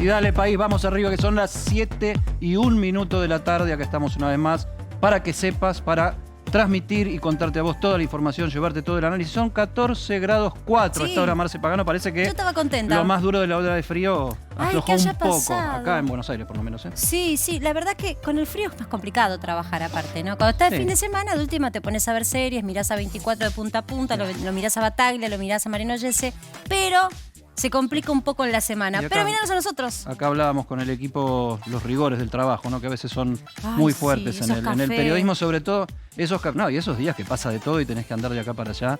Y dale, país, vamos arriba, que son las 7:01 de la tarde. Acá estamos una vez más para que sepas, para transmitir y contarte a vos toda la información, llevarte todo el análisis. Son 14 grados 4 a esta hora, Marce Pagano. Parece que yo estaba contenta. Lo más duro de la ola de frío aflojó un poco. Pasado. Acá en Buenos Aires, por lo menos. Sí, la verdad que con el frío es más complicado trabajar aparte, ¿no? Cuando estás el fin de semana, de última te pones a ver series, mirás a 24 de punta a punta, lo mirás a Bataglia, lo mirás a Mariano Yese, pero se complica un poco en la semana. Pero míranos a nosotros. Acá hablábamos con el equipo los rigores del trabajo, ¿no? Que a veces son muy fuertes en el periodismo, sobre todo esos y esos días que pasa de todo y tenés que andar de acá para allá.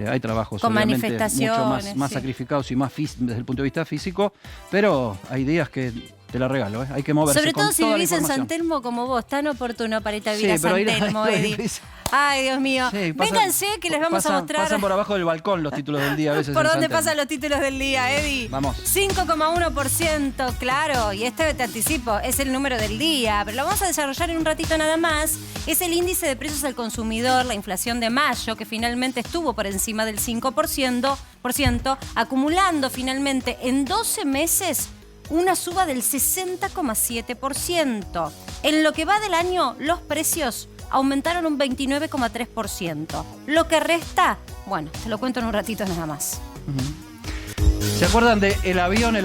Hay trabajos con obviamente manifestaciones, mucho más sacrificados y más desde el punto de vista físico, pero hay días que te la regalo, hay que moverse. Sobre todo si vivís en San Telmo como vos, tan oportuno para ir a vivir a San Telmo, Eddie. Ay, Dios mío. Sí, vénganse que les vamos a mostrar. Pasan por abajo del balcón los títulos del día a veces. ¿Por dónde pasan los títulos del día, Eddie? Vamos. 5,1%, claro. Y te anticipo, es el número del día. Pero lo vamos a desarrollar en un ratito nada más. Es el índice de precios al consumidor, la inflación de mayo, que finalmente estuvo por encima del 5%, acumulando finalmente en 12 meses una suba del 60,7%. En lo que va del año, los precios aumentaron un 29,3%. Lo que resta, bueno, te lo cuento en un ratito nada más. ¿Se acuerdan de El Avión,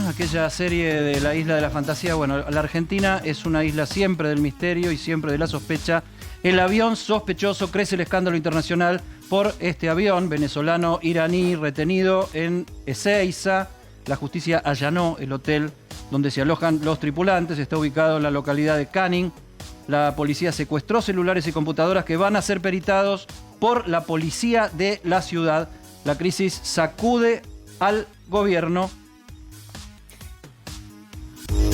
aquella serie de la Isla de la Fantasía? Bueno, la Argentina es una isla siempre del misterio y siempre de la sospecha. El avión sospechoso, crece el escándalo internacional por este avión venezolano iraní retenido en Ezeiza. La justicia allanó el hotel donde se alojan los tripulantes. Está ubicado en la localidad de Canning. La policía secuestró celulares y computadoras que van a ser peritados por la policía de la ciudad. La crisis sacude al gobierno.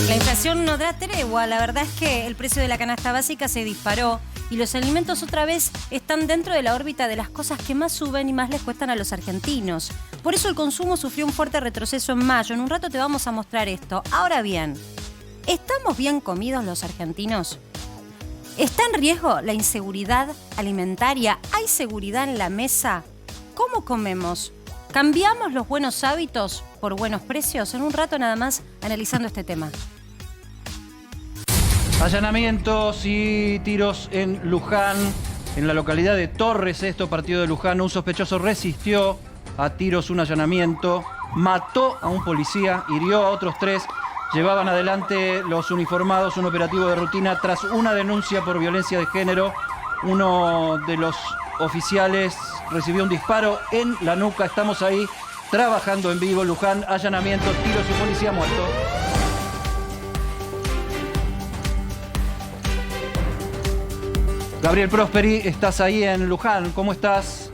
La inflación no da tregua. La verdad es que el precio de la canasta básica se disparó y los alimentos otra vez están dentro de la órbita de las cosas que más suben y más les cuestan a los argentinos. Por eso el consumo sufrió un fuerte retroceso en mayo. En un rato te vamos a mostrar esto. Ahora bien, ¿estamos bien comidos los argentinos? ¿Está en riesgo la inseguridad alimentaria? ¿Hay seguridad en la mesa? ¿Cómo comemos? ¿Cambiamos los buenos hábitos por buenos precios? En un rato nada más analizando este tema. Allanamientos y tiros en Luján, en la localidad de Torres, partido de Luján. Un sospechoso resistió a tiros un allanamiento, mató a un policía, hirió a otros 3. Llevaban adelante los uniformados un operativo de rutina tras una denuncia por violencia de género. Uno de los oficiales recibió un disparo en la nuca. Estamos ahí trabajando en vivo. Luján, allanamientos, tiros y policía muerto. Gabriel Prosperi, estás ahí en Luján. ¿Cómo estás?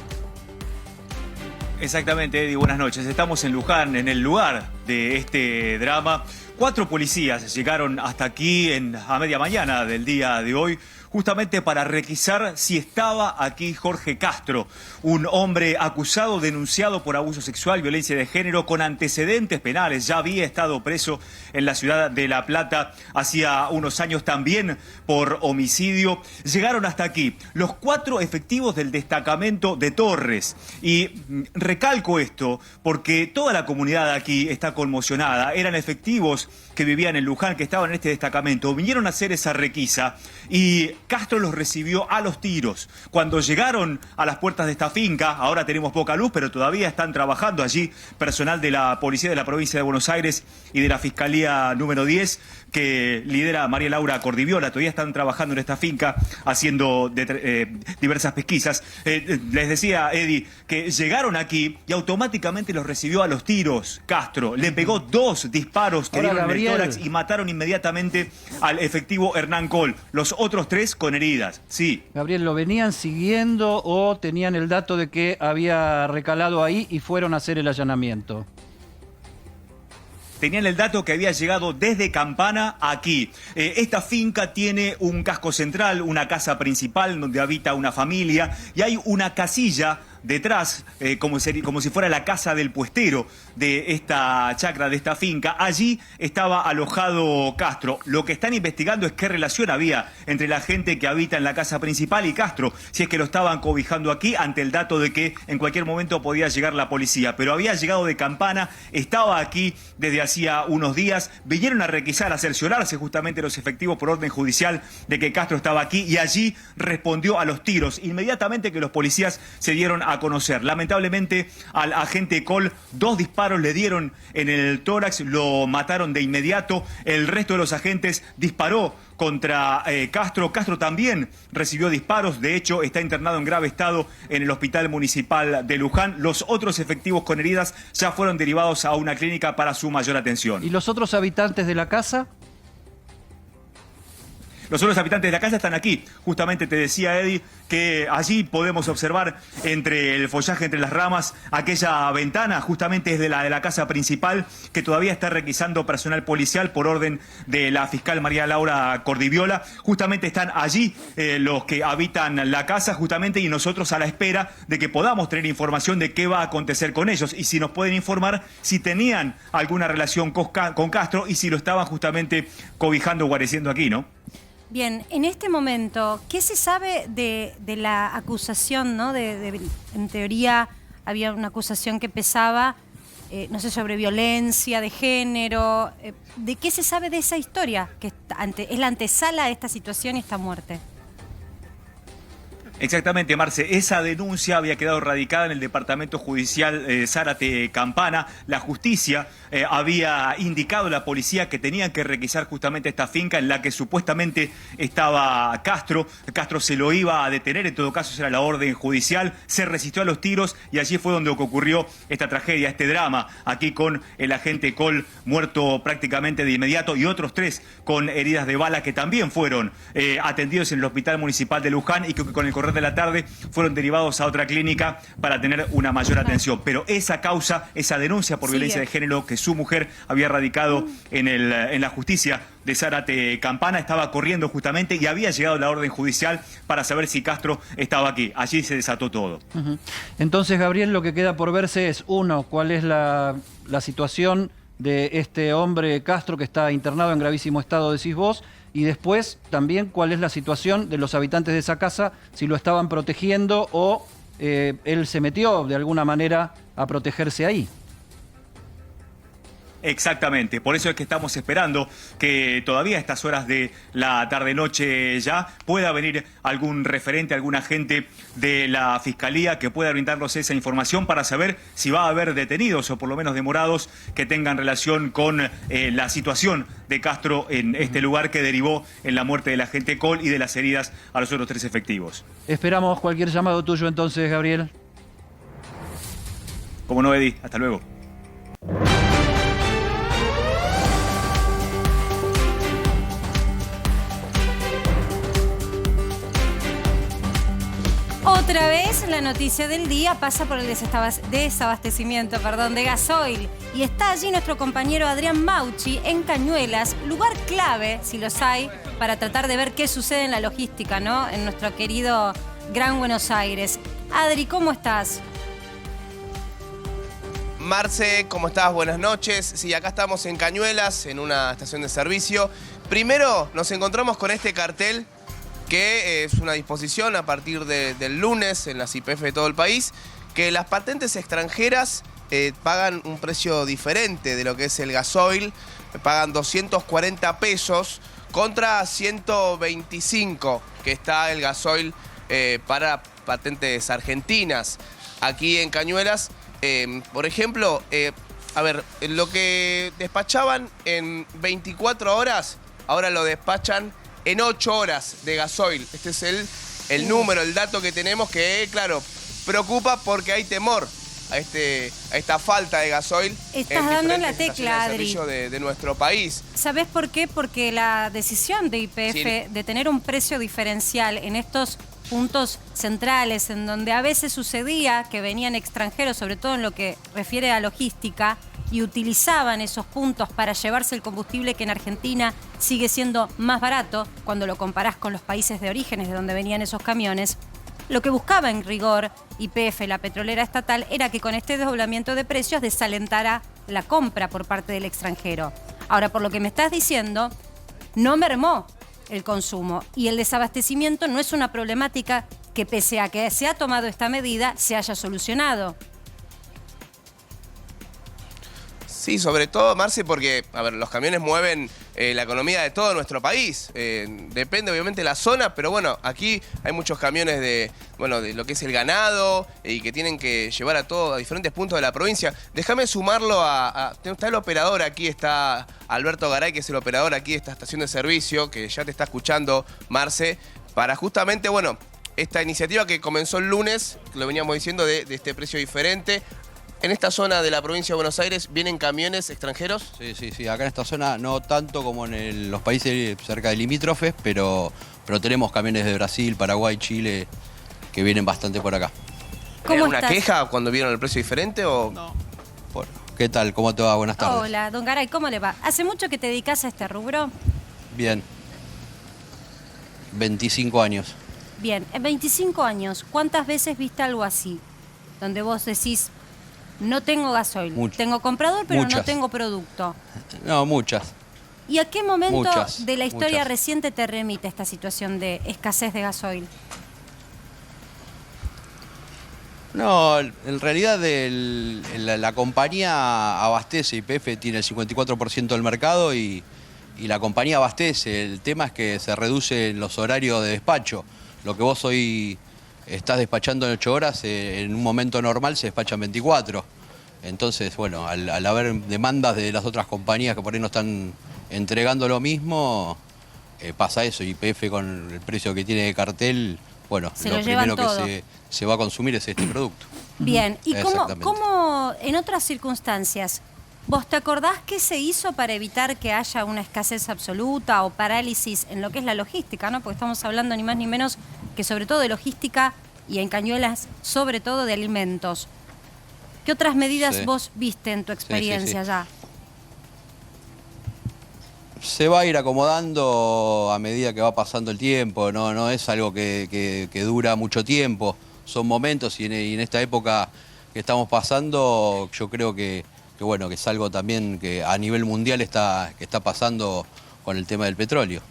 Exactamente, Eddie. Buenas noches. Estamos en Luján, en el lugar de este drama. 4 policías llegaron hasta aquí a media mañana del día de hoy, justamente para requisar si estaba aquí Jorge Castro, un hombre acusado, denunciado por abuso sexual, violencia de género, con antecedentes penales. Ya había estado preso en la ciudad de La Plata hacía unos años también por homicidio. Llegaron hasta aquí los 4 efectivos del destacamento de Torres. Y recalco esto porque toda la comunidad aquí está conmocionada. Eran efectivos que vivían en Luján, que estaban en este destacamento. Vinieron a hacer esa requisa y Castro los recibió a los tiros. Cuando llegaron a las puertas de esta finca, ahora tenemos poca luz, pero todavía están trabajando allí personal de la Policía de la Provincia de Buenos Aires y de la Fiscalía número 10, que lidera María Laura Cordiviola. Todavía están trabajando en esta finca haciendo diversas pesquisas. Les decía, Eddie, que llegaron aquí y automáticamente los recibió a los tiros Castro. Le pegó 2 disparos que dieron en el tórax y mataron inmediatamente al efectivo Hernán Col. Los otros 3 con heridas. Sí. Gabriel, ¿lo venían siguiendo o tenían el dato de que había recalado ahí y fueron a hacer el allanamiento? Tenían el dato que había llegado desde Campana aquí. Esta finca tiene un casco central, una casa principal donde habita una familia y hay una casilla detrás, como si fuera la casa del puestero de esta chacra, de esta finca. Allí estaba alojado Castro. Lo que están investigando es qué relación había entre la gente que habita en la casa principal y Castro, si es que lo estaban cobijando aquí ante el dato de que en cualquier momento podía llegar la policía. Pero había llegado de Campana, estaba aquí desde hacía unos días, vinieron a requisar, a cerciorarse justamente los efectivos por orden judicial de que Castro estaba aquí y allí respondió a los tiros inmediatamente que los policías se dieron a conocer. Lamentablemente al agente Col 2 disparos le dieron en el tórax, lo mataron de inmediato. El resto de los agentes disparó contra Castro. Castro también recibió disparos, de hecho está internado en grave estado en el Hospital Municipal de Luján. Los otros efectivos con heridas ya fueron derivados a una clínica para su mayor atención. ¿Y los otros habitantes de la casa? Los otros habitantes de la casa están aquí. Justamente te decía, Eddie, que allí podemos observar entre el follaje, entre las ramas, aquella ventana, justamente es de la casa principal, que todavía está requisando personal policial por orden de la fiscal María Laura Cordiviola. Justamente están allí los que habitan la casa, justamente, y nosotros a la espera de que podamos tener información de qué va a acontecer con ellos y si nos pueden informar si tenían alguna relación con Castro y si lo estaban justamente cobijando o guareciendo aquí, ¿no? Bien, en este momento, ¿qué se sabe de la acusación, ¿no? En teoría había una acusación que pesaba, no sé, sobre violencia de género. ¿De qué se sabe de esa historia? Que es la antesala de esta situación y esta muerte. Exactamente, Marce. Esa denuncia había quedado radicada en el Departamento Judicial Zárate Campana. La justicia había indicado a la policía que tenían que requisar justamente esta finca en la que supuestamente estaba Castro. Castro se lo iba a detener, en todo caso era la orden judicial. Se resistió a los tiros y allí fue donde ocurrió esta tragedia, este drama. Aquí con el agente Col muerto prácticamente de inmediato y otros 3 con heridas de bala que también fueron atendidos en el Hospital Municipal de Luján y que con el correr de la tarde fueron derivados a otra clínica para tener una mayor atención. Pero esa causa, esa denuncia por violencia de género que su mujer había radicado en la justicia de Zárate Campana estaba corriendo justamente y había llegado la orden judicial para saber si Castro estaba aquí. Allí se desató todo. Entonces, Gabriel, lo que queda por verse es, uno, cuál es la situación de este hombre Castro que está internado en gravísimo estado, decís vos, y después también cuál es la situación de los habitantes de esa casa, si lo estaban protegiendo o él se metió de alguna manera a protegerse ahí. Exactamente, por eso es que estamos esperando que todavía a estas horas de la tarde-noche ya pueda venir algún referente, algún agente de la Fiscalía que pueda brindarnos esa información para saber si va a haber detenidos o por lo menos demorados que tengan relación con la situación de Castro en este lugar que derivó en la muerte del agente Col y de las heridas a los otros 3 efectivos. Esperamos cualquier llamado tuyo entonces, Gabriel. Como no, Eddie, hasta luego. Otra vez la noticia del día pasa por el desabastecimiento de gasoil. Y está allí nuestro compañero Adrián Mauchi en Cañuelas, lugar clave, si los hay, para tratar de ver qué sucede en la logística, ¿no? En nuestro querido Gran Buenos Aires. Adri, ¿cómo estás? Marce, ¿cómo estás? Buenas noches. Sí, acá estamos en Cañuelas, en una estación de servicio. Primero nos encontramos con este cartel que es una disposición a partir del lunes en las YPF de todo el país, que las patentes extranjeras pagan un precio diferente de lo que es el gasoil, pagan 240 pesos contra 125 que está el gasoil para patentes argentinas. Aquí en Cañuelas, por ejemplo, a ver, lo que despachaban en 24 horas, ahora lo despachan en 8 horas de gasoil. Este es el número, el dato que tenemos que, claro, preocupa porque hay temor a esta falta de gasoil. Estás dando en la tecla, Adri. De nuestro país. ¿Sabés por qué? Porque la decisión de YPF de tener un precio diferencial en estos puntos centrales, en donde a veces sucedía que venían extranjeros, sobre todo en lo que refiere a logística, y utilizaban esos puntos para llevarse el combustible que en Argentina sigue siendo más barato cuando lo comparás con los países de orígenes de donde venían esos camiones. Lo que buscaba en rigor YPF, la petrolera estatal, era que con este desdoblamiento de precios desalentara la compra por parte del extranjero. Ahora, por lo que me estás diciendo, no mermó el consumo y el desabastecimiento no es una problemática que, pese a que se ha tomado esta medida, se haya solucionado. Sí, sobre todo, Marce, porque, a ver, los camiones mueven la economía de todo nuestro país. Depende, obviamente, de la zona, pero bueno, aquí hay muchos camiones de lo que es el ganado y que tienen que llevar a diferentes puntos de la provincia. Déjame sumarlo está el operador aquí, está Alberto Garay, que es el operador aquí de esta estación de servicio, que ya te está escuchando, Marce, para justamente, esta iniciativa que comenzó el lunes, que lo veníamos diciendo, de este precio diferente. ¿En esta zona de la provincia de Buenos Aires vienen camiones extranjeros? Sí. Acá en esta zona no tanto como en los países cerca de limítrofes, pero tenemos camiones de Brasil, Paraguay, Chile, que vienen bastante por acá. ¿Hay alguna queja cuando vieron el precio diferente o...? No. ¿Qué tal? ¿Cómo te va? Buenas tardes. Hola, don Garay, ¿cómo le va? ¿Hace mucho que te dedicas a este rubro? Bien. 25 años. Bien, en 25 años, ¿cuántas veces viste algo así? Donde vos decís... No tengo gasoil, tengo comprador, pero no tengo producto. No, muchas. ¿Y a qué momento de la historia reciente te remite esta situación de escasez de gasoil? No, en realidad la compañía abastece, YPF tiene el 54% del mercado y la compañía abastece. El tema es que se reducen los horarios de despacho. Lo que vos hoy estás despachando en 8 horas, en un momento normal se despachan 24. Entonces, al haber demandas de las otras compañías que por ahí no están entregando lo mismo, pasa eso. Y YPF con el precio que tiene de cartel, lo primero que se va a consumir es este producto. Bien, ¿y cómo en otras circunstancias, vos te acordás qué se hizo para evitar que haya una escasez absoluta o parálisis en lo que es la logística, ¿no? Porque estamos hablando ni más ni menos que sobre todo de logística y en Cañuelas sobre todo de alimentos. ¿Qué otras medidas vos viste en tu experiencia allá? Se va a ir acomodando a medida que va pasando el tiempo, no es algo que dura mucho tiempo, son momentos y en esta época que estamos pasando yo creo que es algo también que a nivel mundial está pasando con el tema del petróleo.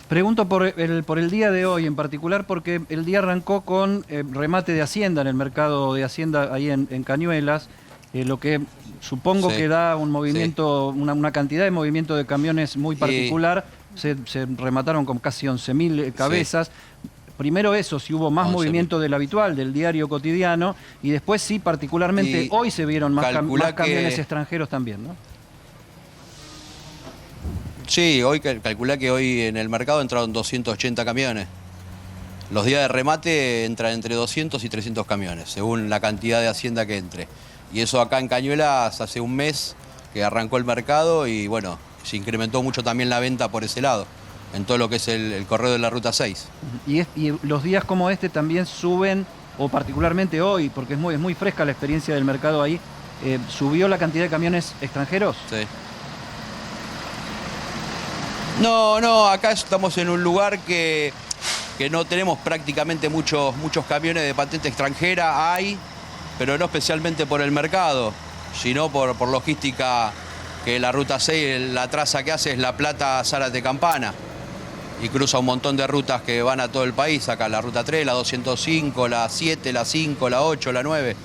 Pregunto por el día de hoy en particular, porque el día arrancó con remate de Hacienda en el mercado de Hacienda ahí en Cañuelas, lo que supongo que da un movimiento, una cantidad de movimiento de camiones muy particular. Se remataron con casi 11.000 cabezas. Primero eso, si hubo más movimiento del habitual, del diario cotidiano, y después sí, particularmente hoy se vieron más camiones extranjeros también, ¿no? Sí, hoy calculá que hoy en el mercado entraron 280 camiones. Los días de remate entran entre 200 y 300 camiones, según la cantidad de Hacienda que entre. Y eso acá en Cañuelas hace un mes que arrancó el mercado y se incrementó mucho también la venta por ese lado, en todo lo que es el correo de la Ruta 6. Y los días como este también suben, o particularmente hoy, porque es muy fresca la experiencia del mercado ahí, ¿subió la cantidad de camiones extranjeros? Sí. No, acá estamos en un lugar que no tenemos prácticamente muchos camiones de patente extranjera, pero no especialmente por el mercado, sino por logística, que la Ruta 6, la traza que hace es La Plata-Zárate-Campana, y cruza un montón de rutas que van a todo el país, acá la Ruta 3, la 205, la 7, la 5, la 8, la 9,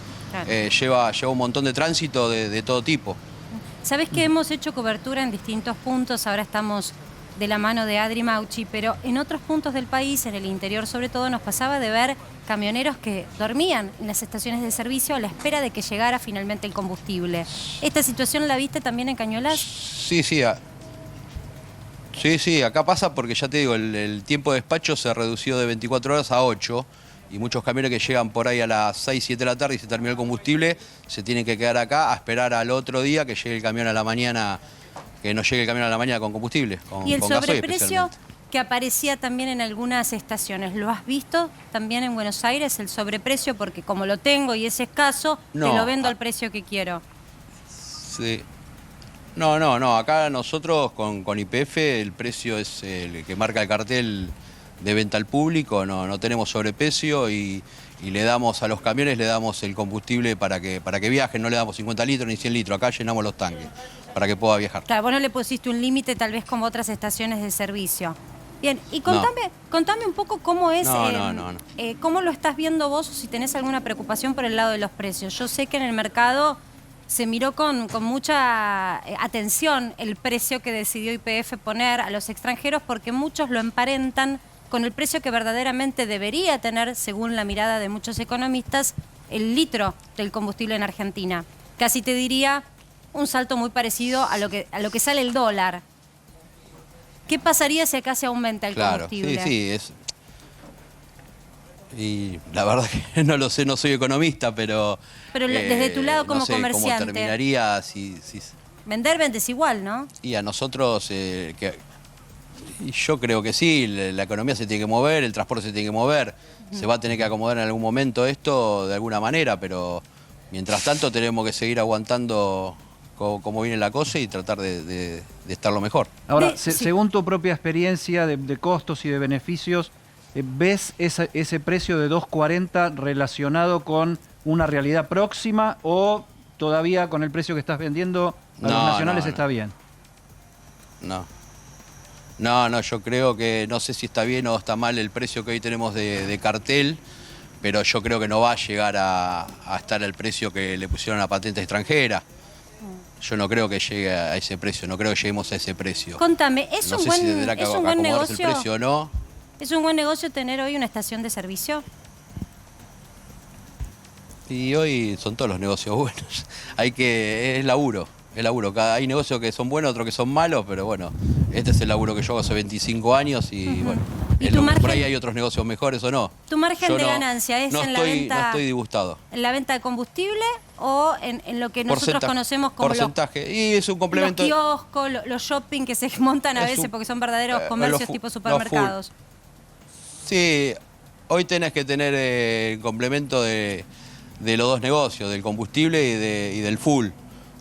lleva un montón de tránsito de todo tipo. Sabés que hemos hecho cobertura en distintos puntos, ahora estamos de la mano de Adri Mauchi, pero en otros puntos del país, en el interior sobre todo, nos pasaba de ver camioneros que dormían en las estaciones de servicio a la espera de que llegara finalmente el combustible. ¿Esta situación la viste también en Cañuelas? Sí, acá pasa porque ya te digo, el tiempo de despacho se redució de 24 horas a 8 y muchos camiones que llegan por ahí a las 6, 7 de la tarde y se terminó el combustible, se tienen que quedar acá a esperar al otro día que llegue el camión a la mañana, que no llegue el camión a la mañana con combustible, ¿Y el sobreprecio que aparecía también en algunas estaciones, lo has visto también en Buenos Aires, el sobreprecio? Porque como lo tengo y es escaso, te lo vendo al precio que quiero. Sí. No, acá nosotros con YPF el precio es el que marca el cartel de venta al público, no tenemos sobreprecio y le damos a los camiones, le damos el combustible para que viajen, no le damos 50 litros ni 100 litros, acá llenamos los tanques para que pueda viajar. Claro, vos no le pusiste un límite tal vez como otras estaciones de servicio. Bien, y contame un poco cómo es, No. cómo lo estás viendo vos o si tenés alguna preocupación por el lado de los precios. Yo sé que en el mercado se miró con mucha atención el precio que decidió YPF poner a los extranjeros porque muchos lo emparentan con el precio que verdaderamente debería tener, según la mirada de muchos economistas, el litro del combustible en Argentina. Casi te diría un salto muy parecido a lo que sale el dólar. ¿Qué pasaría si acá se aumenta el combustible? Sí, y la verdad que no lo sé, no soy economista, pero desde tu lado como no sé comerciante. ¿Cómo terminaría si... Vendes igual, ¿no? Y a nosotros, y yo creo que sí, la economía se tiene que mover, el transporte se tiene que mover, se va a tener que acomodar en algún momento esto de alguna manera, pero mientras tanto tenemos que seguir aguantando cómo viene la cosa y tratar de estar lo mejor. Ahora, Sí. según tu propia experiencia de costos y de beneficios, ¿ves ese precio de 2.40 relacionado con una realidad próxima o todavía con el precio que estás vendiendo a los nacionales está bien? No, yo creo que no sé si está bien o está mal el precio que hoy tenemos de cartel, pero yo creo que no va a llegar a estar el precio que le pusieron a patente extranjera. Yo no creo que llegue a ese precio, no creo que lleguemos a ese precio. Contame, ¿es un buen acomodarse el precio o no? ¿Es un buen negocio tener hoy una estación de servicio? Y hoy son todos los negocios buenos. Es laburo. Hay negocios que son buenos, otros que son malos, pero bueno, este es el laburo que yo hago hace 25 años y bueno, ¿Y tu margen? Por ahí hay otros negocios mejores o no. ¿Tu margen de ganancia es en la venta? No estoy disgustado. ¿En la venta de combustible o en lo que nosotros conocemos como porcentaje? Y es un complemento. Los kioscos, los shopping que se montan a veces porque son verdaderos comercios tipo supermercados. Sí, hoy tenés que tener el complemento de los dos negocios, del combustible y del full.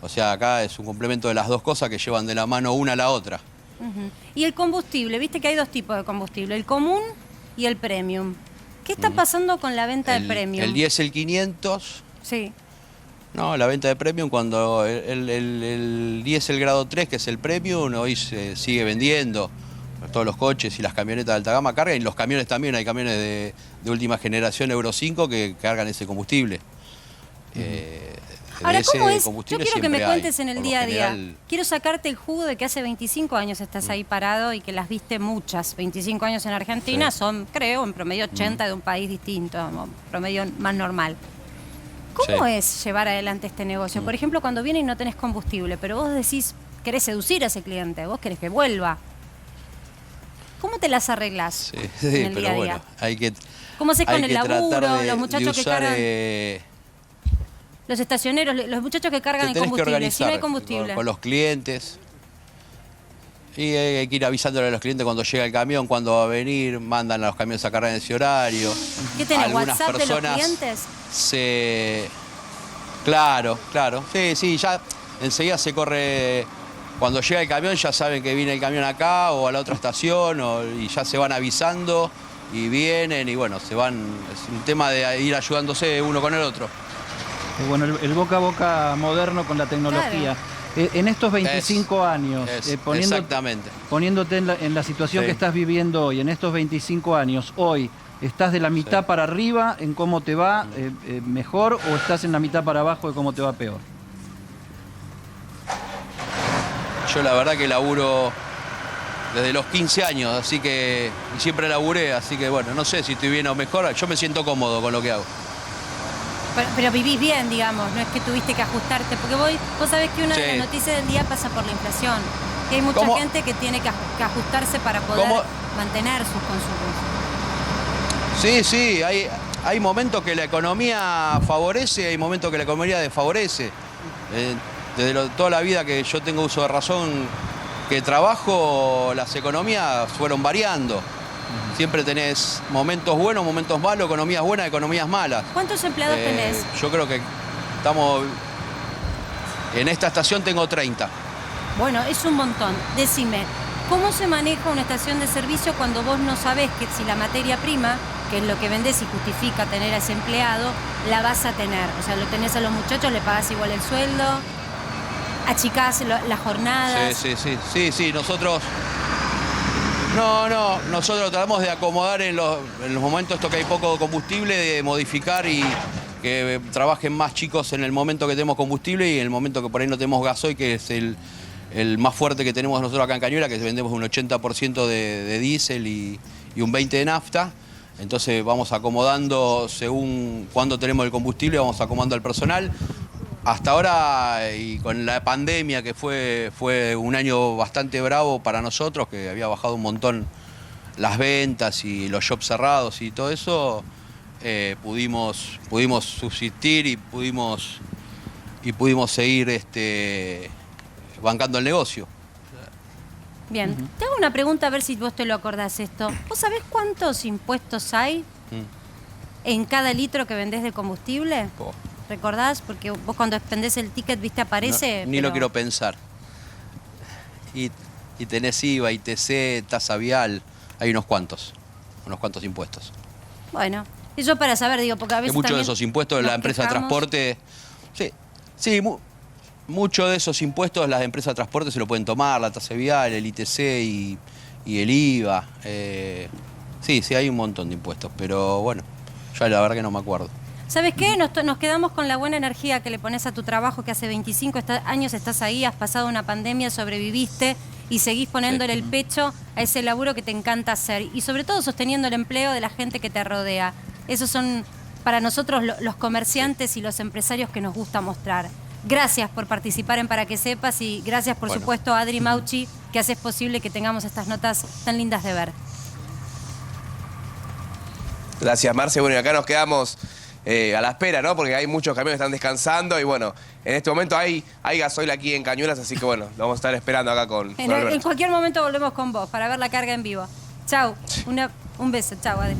O sea, acá es un complemento de las dos cosas que llevan de la mano una a la otra. Y el combustible, viste que hay dos tipos de combustible, el común y el premium. ¿Qué está pasando con la venta de premium? El diésel 500. Sí. No, la venta de premium cuando el diésel grado 3, que es el premium, hoy se sigue vendiendo. Todos los coches y las camionetas de alta gama cargan, y los camiones también, hay camiones de última generación Euro 5 que cargan ese combustible. Ahora, ¿cómo es? Yo quiero que me cuentes en el día a día. Quiero sacarte el jugo de que hace 25 años estás ahí parado y que las viste muchas. 25 años en Argentina son, creo, en promedio 80 de un país distinto, promedio más normal. ¿Cómo es llevar adelante este negocio? Por ejemplo, cuando viene y no tenés combustible, pero vos decís, querés seducir a ese cliente, vos querés que vuelva. ¿Cómo te las arreglás en el día a día? ¿Cómo haces con el laburo, los muchachos que cargan? Los estacioneros, los muchachos que cargan el combustible, si no hay combustible. Con los clientes. Y hay que ir avisándole a los clientes cuando llega el camión, cuándo va a venir, mandan a los camiones a cargar en ese horario. ¿Qué tenés, WhatsApp de los clientes? Claro. Sí, ya enseguida se corre. Cuando llega el camión ya saben que viene el camión acá o a la otra estación y ya se van avisando y vienen y bueno, se van. Es un tema de ir ayudándose uno con el otro. Bueno, el boca a boca moderno con la tecnología. Claro. En estos 25 años, poniéndote en la situación que estás viviendo hoy, en estos 25 años, hoy, ¿estás de la mitad para arriba en cómo te va mejor o estás en la mitad para abajo de cómo te va peor? Yo la verdad que laburo desde los 15 años, así que siempre laburé, así que bueno, no sé si estoy bien o mejor, yo me siento cómodo con lo que hago. Pero vivís bien, digamos, no es que tuviste que ajustarte, porque vos sabés que una de las noticias del día pasa por la inflación, que hay mucha gente que tiene que ajustarse para poder mantener sus consumos. Sí, hay momentos que la economía favorece, hay momentos que la economía desfavorece. Desde toda la vida que yo tengo uso de razón, que trabajo, las economías fueron variando. Siempre tenés momentos buenos, momentos malos, economías buenas, economías malas. ¿Cuántos empleados tenés? Yo creo que estamos... En esta estación tengo 30. Bueno, es un montón. Decime, ¿Cómo se maneja una estación de servicio cuando vos no sabés que si la materia prima, que es lo que vendés y justifica tener a ese empleado, la vas a tener? O sea, lo tenés a los muchachos, le pagás igual el sueldo, achicás las jornadas. Sí, nosotros... nosotros tratamos de acomodar en los momentos estos que hay poco combustible, de modificar y que trabajen más chicos en el momento que tenemos combustible y en el momento que por ahí no tenemos gasoil, que es el más fuerte que tenemos nosotros acá en Cañuelas, que vendemos un 80% de diésel y un 20% de nafta. Entonces vamos acomodando según cuándo tenemos el combustible, vamos acomodando al personal. Hasta ahora, y con la pandemia, que fue un año bastante bravo para nosotros, que había bajado un montón las ventas y los shops cerrados y todo eso, pudimos subsistir y pudimos seguir bancando el negocio. Bien, te hago una pregunta a ver si vos te lo acordás esto. ¿Vos sabés cuántos impuestos hay en cada litro que vendés de combustible? ¿Recordás? Porque vos cuando expendés el ticket, viste, aparece... No, ni lo quiero pensar. Y tenés IVA, ITC, tasa vial, hay unos cuantos impuestos. Bueno, eso para saber, digo, porque a veces muchos de esos impuestos la empresa de transporte... Sí, muchos de esos impuestos las empresas de transporte se lo pueden tomar, la tasa vial, el ITC y el IVA. Sí, hay un montón de impuestos, pero bueno, ya la verdad que no me acuerdo. ¿Sabes qué? Nos quedamos con la buena energía que le pones a tu trabajo, que hace 25 años estás ahí, has pasado una pandemia, sobreviviste y seguís poniéndole el pecho a ese laburo que te encanta hacer. Y sobre todo sosteniendo el empleo de la gente que te rodea. Esos son para nosotros los comerciantes y los empresarios que nos gusta mostrar. Gracias por participar en Para que Sepas y gracias, por supuesto, a Adri Mauchi, que haces posible que tengamos estas notas tan lindas de ver. Gracias, Marce. Bueno, y acá nos quedamos a la espera, ¿no? Porque hay muchos camiones que están descansando y bueno, en este momento hay gasoil aquí en Cañuelas, así que bueno, lo vamos a estar esperando acá con Alberto. En cualquier momento volvemos con vos para ver la carga en vivo. Chau, un beso, chau, Adri.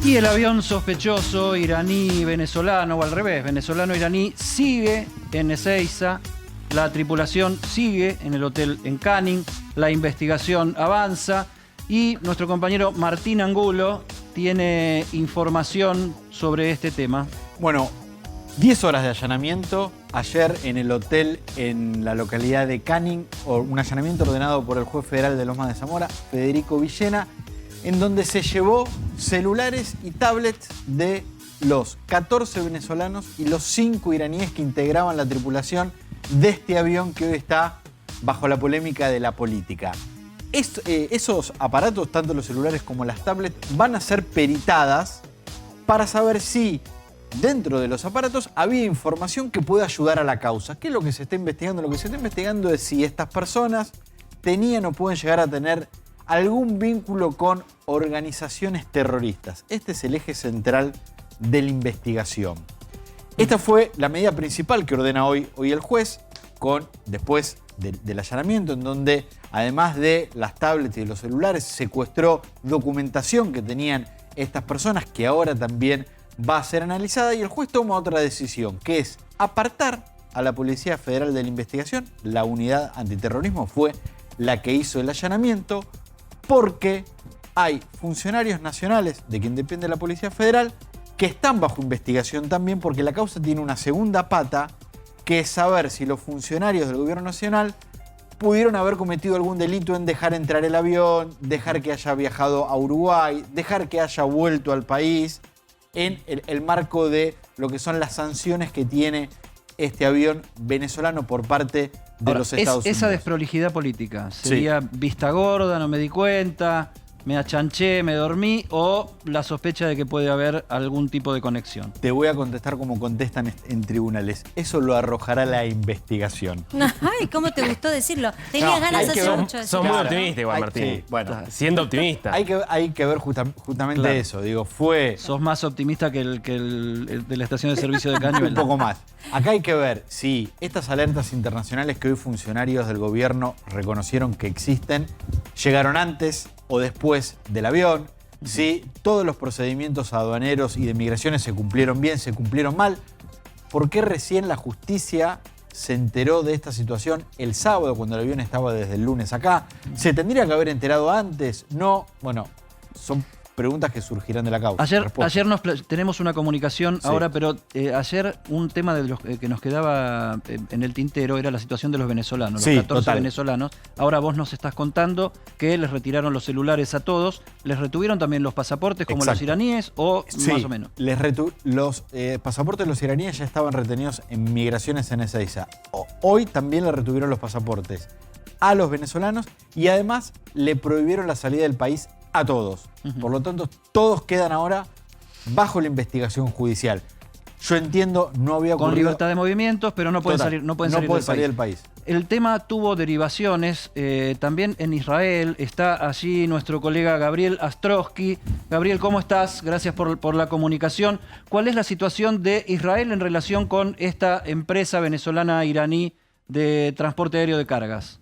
Y el avión sospechoso iraní-venezolano, o al revés, venezolano-iraní, sigue en Ezeiza. La tripulación sigue en el hotel en Canning. La investigación avanza. Y nuestro compañero Martín Angulo tiene información sobre este tema. Bueno, 10 horas de allanamiento ayer en el hotel en la localidad de Canning, un allanamiento ordenado por el juez federal de Lomas de Zamora, Federico Villena, en donde se llevó celulares y tablets de los 14 venezolanos y los 5 iraníes que integraban la tripulación de este avión que hoy está bajo la polémica de la política. Esos aparatos, tanto los celulares como las tablets, van a ser peritadas para saber si dentro de los aparatos había información que pueda ayudar a la causa. ¿Qué es lo que se está investigando? Lo que se está investigando es si estas personas tenían o pueden llegar a tener algún vínculo con organizaciones terroristas. Este es el eje central de la investigación. Esta fue la medida principal que ordena hoy el juez, después del allanamiento, en donde además de las tablets y de los celulares, secuestró documentación que tenían estas personas, que ahora también va a ser analizada, y el juez toma otra decisión, que es apartar a la Policía Federal de la investigación. La unidad antiterrorismo fue la que hizo el allanamiento, porque hay funcionarios nacionales de quien depende la Policía Federal que están bajo investigación también, porque la causa tiene una segunda pata, que es saber si los funcionarios del gobierno nacional pudieron haber cometido algún delito en dejar entrar el avión, dejar que haya viajado a Uruguay, dejar que haya vuelto al país, en el marco de lo que son las sanciones que tiene este avión venezolano por parte de los Estados Unidos. Esa desprolijidad política sería vista gorda, no me di cuenta, me achanché, me dormí, o la sospecha de que puede haber algún tipo de conexión. Te voy a contestar como contestan en tribunales. Eso lo arrojará la investigación. Ay, ¿cómo te gustó decirlo? Tenías ganas hace mucho de Sos decirlo. muy optimista igual, Martín. Sí, bueno, siendo optimista. hay que ver justamente Claro. eso. Digo, fue Sos más optimista que el de la estación de servicio de Cañuelas. un poco más. Acá hay que ver si estas alertas internacionales que hoy funcionarios del gobierno reconocieron que existen, llegaron antes o después del avión, si todos los procedimientos aduaneros y de migraciones se cumplieron bien, se cumplieron mal. ¿Por qué recién la justicia se enteró de esta situación el sábado, cuando el avión estaba desde el lunes acá. ¿Se tendría que haber enterado antes? No. Bueno, son preguntas que surgirán de la causa. Ayer tenemos una comunicación ahora, pero ayer un tema de los que nos quedaba en el tintero era la situación de los venezolanos, los 14 venezolanos. Ahora vos nos estás contando que les retiraron los celulares a todos, les retuvieron también los pasaportes como los iraníes o más o menos. Los pasaportes de los iraníes ya estaban retenidos en migraciones en Ezeiza. Hoy también le retuvieron los pasaportes a los venezolanos y además le prohibieron la salida del país a todos. Por lo tanto, todos quedan ahora bajo la investigación judicial. Yo entiendo, no había ocurrido... Con libertad de movimientos, pero no pueden salir, salir del país. El tema tuvo derivaciones también en Israel. Está allí nuestro colega Gabriel Astrosky. Gabriel, ¿cómo estás? Gracias por la comunicación. ¿Cuál es la situación de Israel en relación con esta empresa venezolana iraní de transporte aéreo de cargas?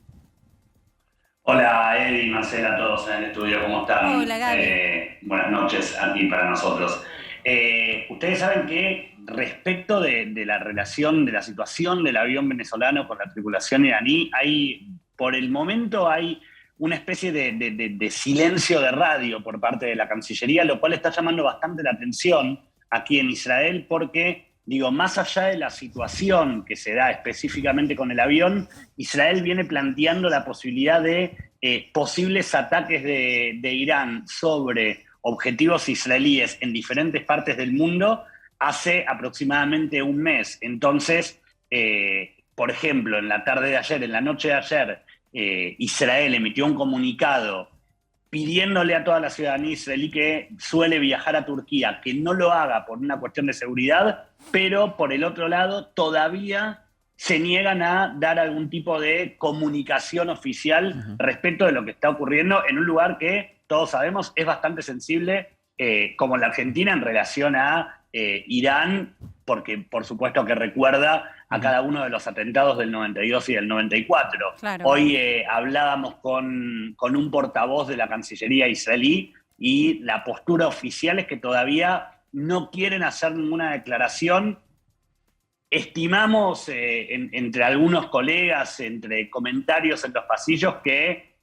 Hola Eddie, Marcela, todos en el estudio, ¿cómo están? Hola Gaby. Buenas noches aquí para nosotros. Ustedes saben que respecto de la relación, de la situación del avión venezolano con la tripulación iraní, por el momento hay una especie de silencio de radio por parte de la Cancillería, lo cual está llamando bastante la atención aquí en Israel porque... más allá de la situación que se da específicamente con el avión, Israel viene planteando la posibilidad de posibles ataques de Irán sobre objetivos israelíes en diferentes partes del mundo hace aproximadamente un mes. Entonces, por ejemplo, en la tarde de ayer, en la noche de ayer, Israel emitió un comunicado pidiéndole a toda la ciudadanía israelí que suele viajar a Turquía que no lo haga por una cuestión de seguridad, pero por el otro lado todavía se niegan a dar algún tipo de comunicación oficial respecto de lo que está ocurriendo en un lugar que todos sabemos es bastante sensible, como la Argentina en relación a Irán, porque por supuesto que recuerda a cada uno de los atentados del 92 y del 94. Claro. Hoy hablábamos con un portavoz de la Cancillería israelí y la postura oficial es que todavía no quieren hacer ninguna declaración. Estimamos entre algunos colegas, entre comentarios en los pasillos, que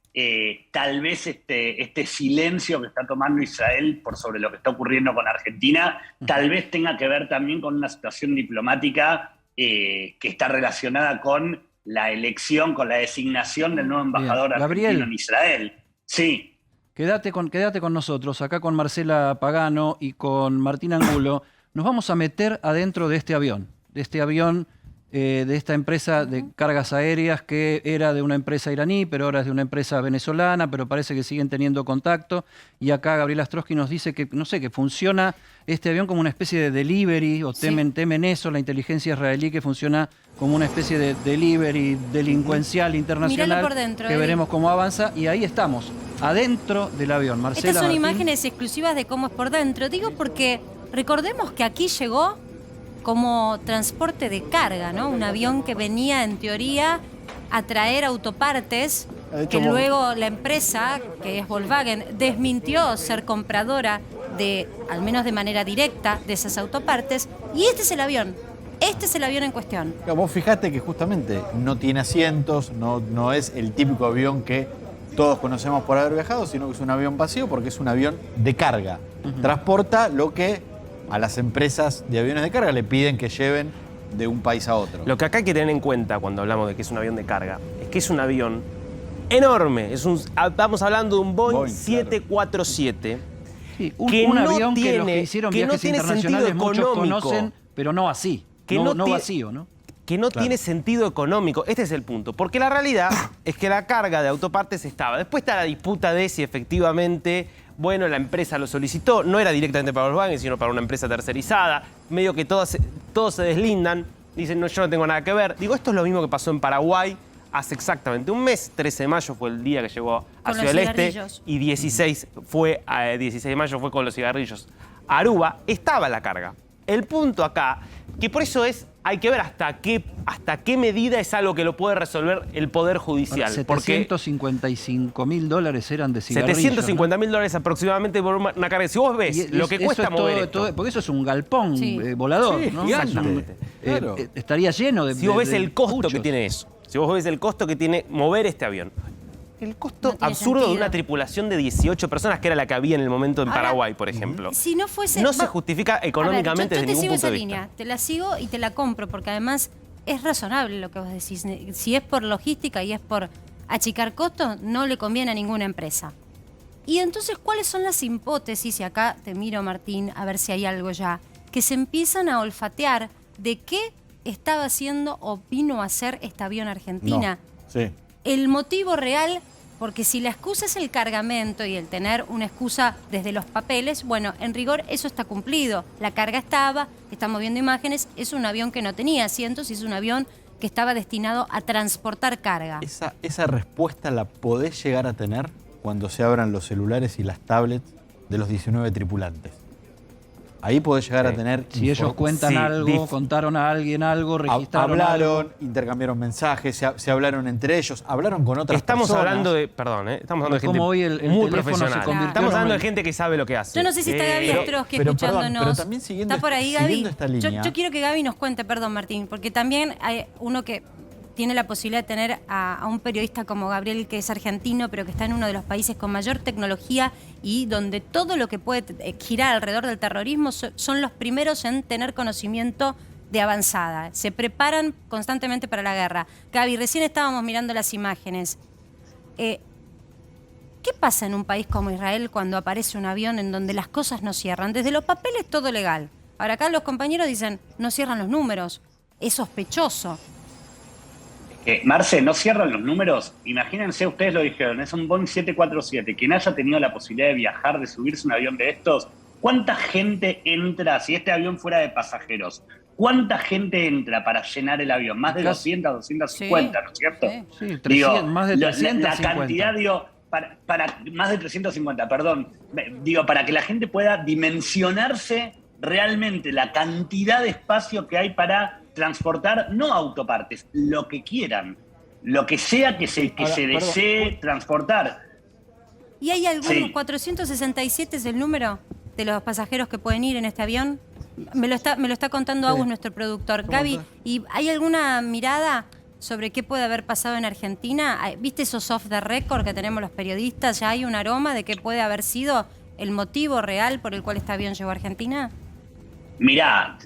tal vez este silencio que está tomando Israel por sobre lo que está ocurriendo con Argentina, tal vez tenga que ver también con una situación diplomática que está relacionada con la elección, con la designación del nuevo embajador argentino en Israel. Sí. Quédate con nosotros, acá con Marcela Pagano y con Martín Angulo. Nos vamos a meter adentro de este avión, de esta empresa de cargas aéreas que era de una empresa iraní, pero ahora es de una empresa venezolana, pero parece que siguen teniendo contacto. Y acá Gabriel Astrosky nos dice que, no sé, que funciona este avión como una especie de delivery, o temen eso, la inteligencia israelí, que funciona como una especie de delivery delincuencial internacional, por dentro, que veremos cómo avanza. Y ahí estamos, adentro del avión. Marcela, estas son Martín. Imágenes exclusivas de cómo es por dentro. Digo porque recordemos que aquí llegó como transporte de carga, ¿no? Un avión que venía, en teoría, a traer autopartes, que luego la empresa, que es Volkswagen, desmintió ser compradora al menos de manera directa, de esas autopartes. Y este es el avión en cuestión. Vos fijate que justamente no tiene asientos, no es el típico avión que todos conocemos por haber viajado, sino que es un avión vacío porque es un avión de carga. Transporta lo que a las empresas de aviones de carga le piden que lleven de un país a otro. Lo que acá hay que tener en cuenta cuando hablamos de que es un avión de carga es que es un avión enorme. Estamos hablando de un Boeing 747. Sí, un avión que los que hicieron viajes internacionales muchos conocen, pero no así. No vacío, ¿no? Que no tiene sentido económico. Este es el punto. Porque la realidad es que la carga de autopartes estaba. Después está la disputa de si efectivamente... Bueno, la empresa lo solicitó, no era directamente para Volkswagen, sino para una empresa tercerizada. Medio que todos se deslindan, dicen, no, yo no tengo nada que ver. Digo, esto es lo mismo que pasó en Paraguay hace exactamente un mes. 13 de mayo fue el día que llegó a Ciudad del Este. Y 16 de mayo fue con los cigarrillos. Aruba estaba la carga. El punto acá, que por eso hay que ver hasta qué medida es algo que lo puede resolver el Poder Judicial. Porque $755.000 eran de cigarrillos. $750.000 aproximadamente por una carga. Si vos ves lo que cuesta mover esto. Porque eso es un galpón volador, Sí, ¿no? gigante. Claro. Estaría lleno de... Si vos ves de el costo puchos. que tiene eso, si vos ves el costo que tiene mover este avión, el costo No tiene absurdo de sentido. una tripulación de 18 personas, que era la que había en el momento en Ahora, Paraguay, por ejemplo, Si no fuese... no se justifica económicamente A ver, yo desde te ningún sigo punto esa de vista. línea, te la sigo y te la compro, porque además es razonable lo que vos decís. Si es por logística y es por achicar costos, no le conviene a ninguna empresa. Y entonces, ¿cuáles son las hipótesis? Y acá te miro, Martín, a ver si hay algo ya, que se empiezan a olfatear de qué estaba haciendo o vino a hacer este avión Argentina. No. Sí. El motivo real, porque si la excusa es el cargamento y el tener una excusa desde los papeles, bueno, en rigor eso está cumplido. La carga estaba, estamos viendo imágenes, es un avión que no tenía asientos y es un avión que estaba destinado a transportar carga. Esa respuesta la podés llegar a tener cuando se abran los celulares y las tablets de los 19 tripulantes. Ahí podés llegar a tener... Si ellos cuentan algo, contaron a alguien algo, registraron Hablaron, algo. intercambiaron mensajes, se hablaron entre ellos, hablaron con otras Estamos personas. hablando de, perdón, estamos hablando de gente Como hoy el muy teléfono se profesional. convirtió Estamos en hablando de el- gente que sabe lo que hace. Yo no sé si está Gaby Ostrowski pero escuchándonos. perdón, pero también siguiendo ¿Está por ahí, esta- Gaby? siguiendo esta línea. Yo quiero que Gaby nos cuente, perdón, Martín, porque también hay uno que tiene la posibilidad de tener a un periodista como Gabriel, que es argentino, pero que está en uno de los países con mayor tecnología y donde todo lo que puede girar alrededor del terrorismo son los primeros en tener conocimiento de avanzada. Se preparan constantemente para la guerra. Gaby, recién estábamos mirando las imágenes. ¿Qué pasa en un país como Israel cuando aparece un avión en donde las cosas no cierran? Desde los papeles todo legal. Ahora acá los compañeros dicen, no cierran los números, es sospechoso. Marce, no cierran los números. Imagínense, ustedes lo dijeron, es un Boeing 747. Quien haya tenido la posibilidad de viajar, de subirse a un avión de estos, ¿cuánta gente entra, si este avión fuera de pasajeros, cuánta gente entra para llenar el avión? Más de 200, 250, Sí. ¿no es cierto? Sí. Sí, 300, más de 350. La cantidad, digo, para más de 350, perdón. Digo, para que la gente pueda dimensionarse realmente la cantidad de espacio que hay para transportar, no autopartes, lo que quieran, lo que sea que se desee transportar. ¿Y hay algunos, Sí. 467 es el número de los pasajeros que pueden ir en este avión? Me lo está contando Agus, nuestro productor. Gaby, ¿y hay alguna mirada sobre qué puede haber pasado en Argentina? ¿Viste esos off the record que tenemos los periodistas? ¿Ya hay un aroma de qué puede haber sido el motivo real por el cual este avión llegó a Argentina? Mirá,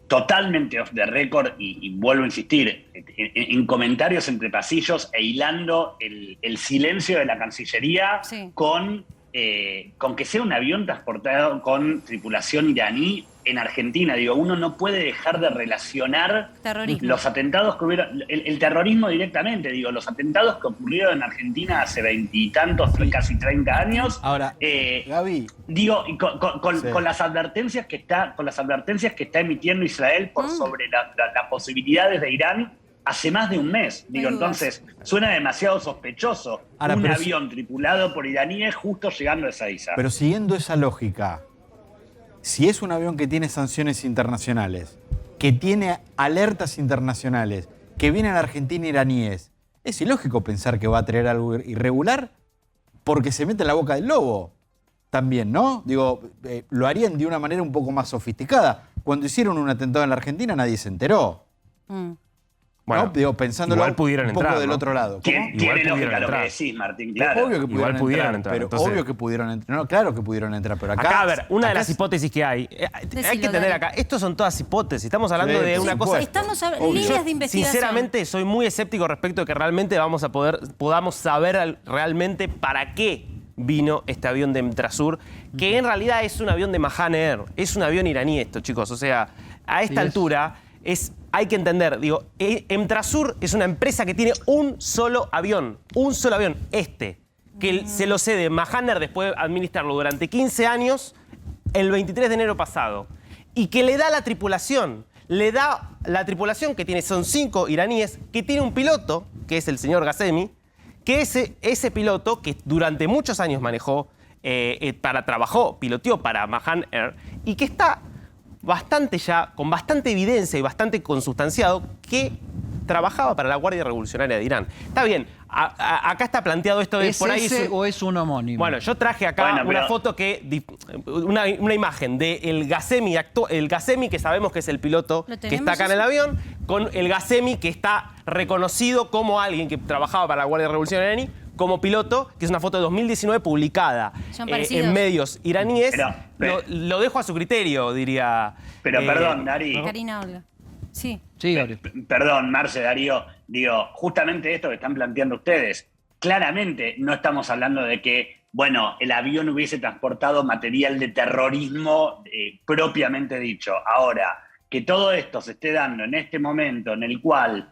totalmente off the record y vuelvo a insistir, en comentarios entre pasillos e hilando el silencio de la Cancillería Sí. con que sea un avión transportado con tripulación iraní en Argentina. Digo, uno no puede dejar de relacionar Terrorismo. los atentados que hubieron, el terrorismo directamente, digo, los atentados que ocurrieron en Argentina hace 20 y tantos, casi 30 años. Ahora, Gaby, Digo, y con Sí. las advertencias que está emitiendo Israel por sobre las posibilidades de Irán hace más de un mes. Digo, No hay dudas. entonces, suena demasiado sospechoso Ahora, un pero avión tripulado por iraníes justo llegando a Ezeiza. pero siguiendo esa lógica, si es un avión que tiene sanciones internacionales, que tiene alertas internacionales, que vienen a Argentina iraníes, es ilógico pensar que va a traer algo irregular porque se mete en la boca del lobo. También, ¿no? Digo, lo harían de una manera un poco más sofisticada. Cuando hicieron un atentado en la Argentina nadie se enteró. Mm. Bueno, ¿no? Digo, pensándolo igual pudieron un poco entrar, del ¿no? otro lado. ¿Cómo? Tiene Igual lógica pudieron lo que entrar. decís, Martín, claro. Obvio que Igual pudieron entrar, pero entonces- obvio que pudieron entrar. No, claro que pudieron entrar, pero acá... Acá, a ver, una de acá las es- hipótesis que hay Decilo, que entender Dani. acá, estos son todas hipótesis, estamos hablando Sí, de por una cosa... supuesto. Estamos Obvio. líneas de investigación. Sinceramente, soy muy escéptico respecto de que realmente podamos saber realmente para qué vino este avión de Emtrasur, que en realidad es un avión de Mahan Air, es un avión iraní esto, chicos. O sea, a esta Sí, altura hay que entender, digo, Emtrasur es una empresa que tiene un solo avión, que se lo cede Mahan Air después de administrarlo durante 15 años, el 23 de enero pasado, y que le da la tripulación que son 5 iraníes, que tiene un piloto, que es el señor Ghasemi, que ese piloto que durante muchos años piloteó para Mahan Air, y que está con bastante evidencia y bastante consustanciado que trabajaba para la Guardia Revolucionaria de Irán. Está bien, acá está planteado esto de ¿Es por ahí. ese o es un homónimo? Bueno, yo traje acá una foto una imagen de el Ghasemi, que sabemos que es el piloto que está acá en el avión, con el Ghasemi que está reconocido como alguien que trabajaba para la Guardia Revolucionaria iraní como piloto, que es una foto de 2019 publicada en medios iraníes. Lo dejo a su criterio, diría. Pero perdón, Dari. Karina Olga. Sí. Sí, Gabriel. Perdón, Marce, Darío. Digo, justamente esto que están planteando ustedes, claramente no estamos hablando de que, bueno, el avión hubiese transportado material de terrorismo propiamente dicho. Ahora, que todo esto se esté dando en este momento en el cual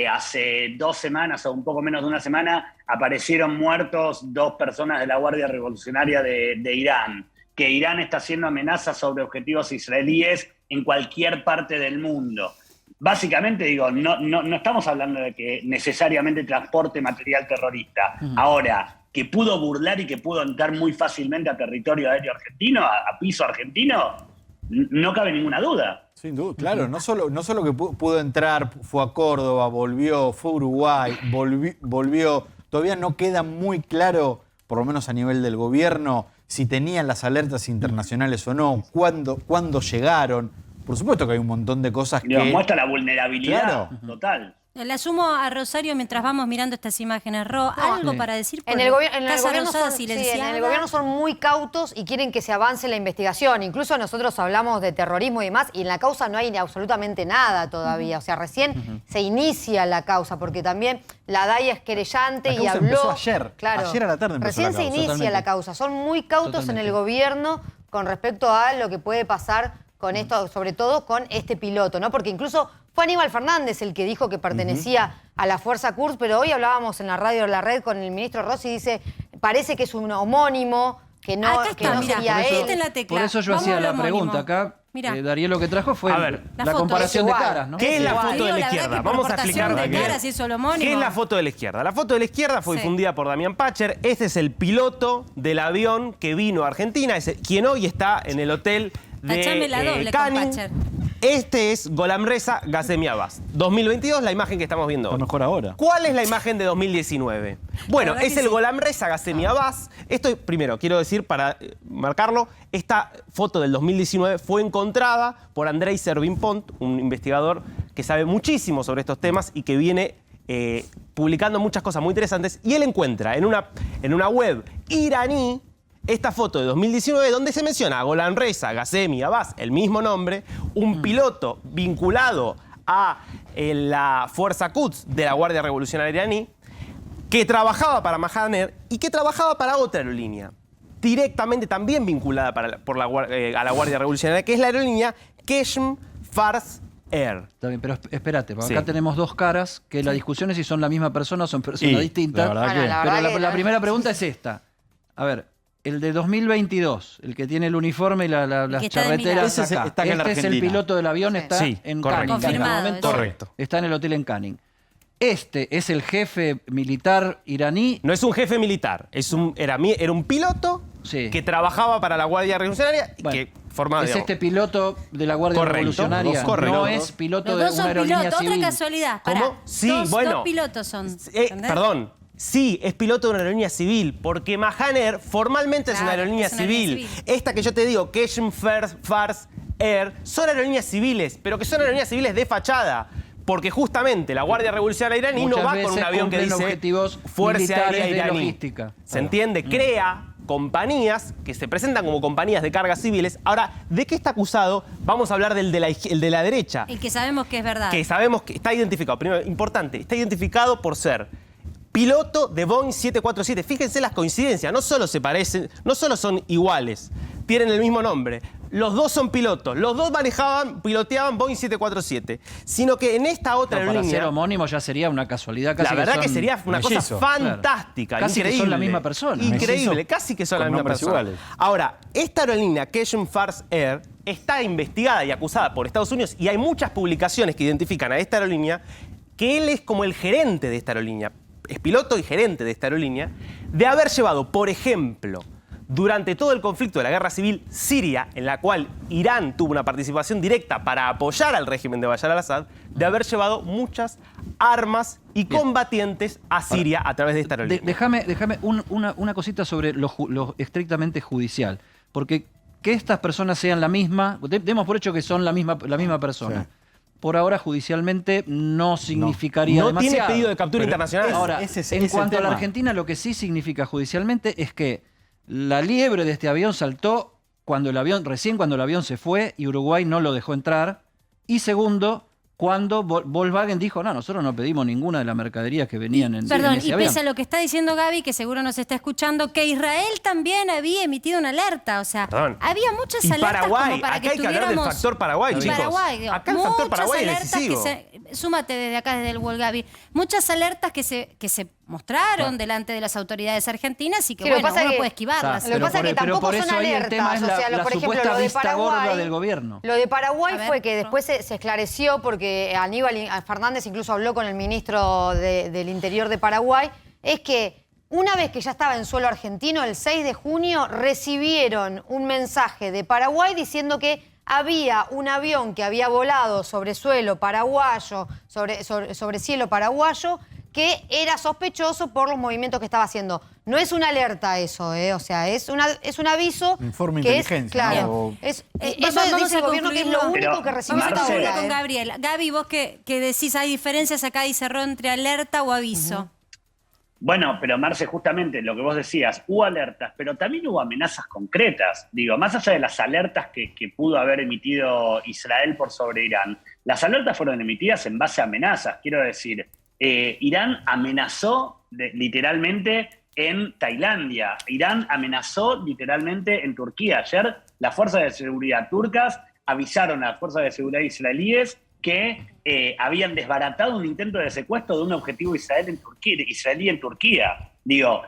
hace 2 semanas o un poco menos de una semana aparecieron muertos 2 personas de la Guardia Revolucionaria de Irán, que Irán está haciendo amenazas sobre objetivos israelíes en cualquier parte del mundo. Básicamente, digo, no estamos hablando de que necesariamente transporte material terrorista. Ahora, que pudo burlar y que pudo entrar muy fácilmente a territorio aéreo argentino, a piso argentino, no cabe ninguna duda. Sin duda, claro, no solo que pudo entrar, fue a Córdoba, volvió, fue a Uruguay, volvió. Todavía no queda muy claro, por lo menos a nivel del gobierno, si tenían las alertas internacionales o no, cuándo llegaron. Por supuesto que hay un montón de cosas que... Muestra la vulnerabilidad total. Le asumo a Rosario mientras vamos mirando estas imágenes. ¿Algo para decir? En el gobierno son muy cautos y quieren que se avance la investigación. Incluso nosotros hablamos de terrorismo y demás, y en la causa no hay absolutamente nada todavía. O sea, recién se inicia la causa, porque también la DAI es querellante y habló... empezó ayer. Claro, Ayer a la tarde empezó recién la causa. se inicia la causa. Son muy cautos en el gobierno con respecto a lo que puede pasar con esto, sobre todo con este piloto, ¿no? Porque incluso fue Aníbal Fernández el que dijo que pertenecía a la Fuerza Quds, pero hoy hablábamos en la radio de La Red con el ministro Rossi y dice, parece que es un homónimo, que no sería él. Por eso yo hacía la pregunta acá. Darío lo que trajo fue la comparación de caras, ¿no? ¿Qué es la foto de la izquierda? Vamos a explicar qué es la foto de la izquierda. La foto de la izquierda fue difundida por Damián Pacher. Este es el piloto del avión que vino a Argentina, quien hoy está en el hotel de Canning. Este es Gholamreza Ghasemi Abbas. 2022, la imagen que estamos viendo hoy. Mejor ahora. ¿Cuál es la imagen de 2019? Bueno, es el Gholamreza Ghasemi Abbas. Esto, primero, quiero decir, para marcarlo, esta foto del 2019 fue encontrada por Andrei Servin-Pont, un investigador que sabe muchísimo sobre estos temas y que viene publicando muchas cosas muy interesantes. Y él encuentra en una web iraní esta foto de 2019 donde se menciona a Gholamreza Ghasemi Abbas, el mismo nombre, un piloto vinculado a la Fuerza Quds de la Guardia Revolucionaria iraní, que trabajaba para Mahaner y que trabajaba para otra aerolínea, directamente también vinculada a la Guardia Revolucionaria, que es la aerolínea Qeshm Fars Air. Está bien, pero espérate, acá tenemos 2 caras, que la discusión es si son la misma persona o son personas distintas. La primera pregunta es esta. A ver, el de 2022, el que tiene el uniforme y las charreteras acá. Está acá en este es el piloto del avión, está en Canning. Confirmado. Está en el hotel en Canning. Este es el jefe militar iraní. No es un jefe militar, era un piloto que trabajaba para la Guardia Revolucionaria y que formaba... Es este piloto de la Guardia Revolucionaria. No es piloto de una aerolínea civil. Otra casualidad. ¿Cómo? Sí, dos pilotos son. Perdón. Sí, es piloto de una aerolínea civil, porque Mahaner formalmente es una aerolínea civil. Esta que yo te digo, Qeshm Fars Air, son aerolíneas civiles, pero que son aerolíneas civiles de fachada. Porque justamente la Guardia Revolucionaria iraní no va con un avión que dice Fuerza Aérea Iraní. ¿Se entiende? Crea compañías que se presentan como compañías de cargas civiles. Ahora, ¿de qué está acusado? Vamos a hablar del de la derecha. El que sabemos que es verdad. Que sabemos que está identificado. Primero, importante, está identificado por ser piloto de Boeing 747. Fíjense las coincidencias, no solo se parecen, no solo son iguales, tienen el mismo nombre. Los dos son pilotos, los dos piloteaban Boeing 747, sino que en esta otra aerolínea... Para ser homónimo ya sería una casualidad. La verdad que sería una cosa fantástica, casi increíble. que son la misma persona. Increíble, casi que son la misma persona. Iguales. Ahora, esta aerolínea, Qeshm Fars Air, está investigada y acusada por Estados Unidos y hay muchas publicaciones que identifican a esta aerolínea que él es como el gerente de esta aerolínea. Es piloto y gerente de esta aerolínea, de haber llevado, por ejemplo, durante todo el conflicto de la guerra civil siria, en la cual Irán tuvo una participación directa para apoyar al régimen de Bashar al-Assad, de haber llevado muchas armas y combatientes a Siria a través de esta aerolínea. Déjame una cosita sobre lo estrictamente judicial. Porque que estas personas sean la misma, demos por hecho que son la misma persona. Sí. Por ahora, judicialmente, no significaría demasiado. No tiene pedido de captura internacional. Ahora, en cuanto a la Argentina, lo que sí significa judicialmente es que la liebre de este avión saltó recién cuando el avión se fue y Uruguay no lo dejó entrar. Y segundo, cuando Volkswagen dijo, no, nosotros no pedimos ninguna de las mercaderías que venían en ese avión. Perdón, y pese a lo que está diciendo Gaby, que seguro nos está escuchando, que Israel también había emitido una alerta. O sea, había muchas y alertas Paraguay, como para acá que hay que hablar del factor Paraguay, chicos. Paraguay, acá el factor Paraguay es decisivo. Súmate desde acá, desde el Wall, Gaby. Muchas alertas que se mostraron delante de las autoridades argentinas y que, bueno, uno puede esquivarlas. Lo que pasa es que tampoco son alertas. O sea, por ejemplo, lo de Paraguay, del gobierno. Lo de Paraguay fue que después se esclareció porque Aníbal Fernández incluso habló con el ministro del Interior de Paraguay, es que una vez que ya estaba en suelo argentino, el 6 de junio, recibieron un mensaje de Paraguay diciendo que había un avión que había volado sobre suelo paraguayo, sobre cielo paraguayo, que era sospechoso por los movimientos que estaba haciendo. No es una alerta eso, o sea, es un aviso. Informe que inteligencia. Claro. ¿No? Eso vamos dice el gobierno que es lo único que recibió hasta ahora. Con Gabriel. Gaby, vos que decís, hay diferencias acá y cerró entre alerta o aviso. Bueno, pero Marce, justamente lo que vos decías, hubo alertas, pero también hubo amenazas concretas. Digo, más allá de las alertas que pudo haber emitido Israel por sobre Irán, las alertas fueron emitidas en base a amenazas. Quiero decir, Irán amenazó literalmente en Tailandia. Irán amenazó literalmente en Turquía. Ayer las fuerzas de seguridad turcas avisaron a las fuerzas de seguridad israelíes que habían desbaratado un intento de secuestro de un objetivo israelí en Turquía. Digo,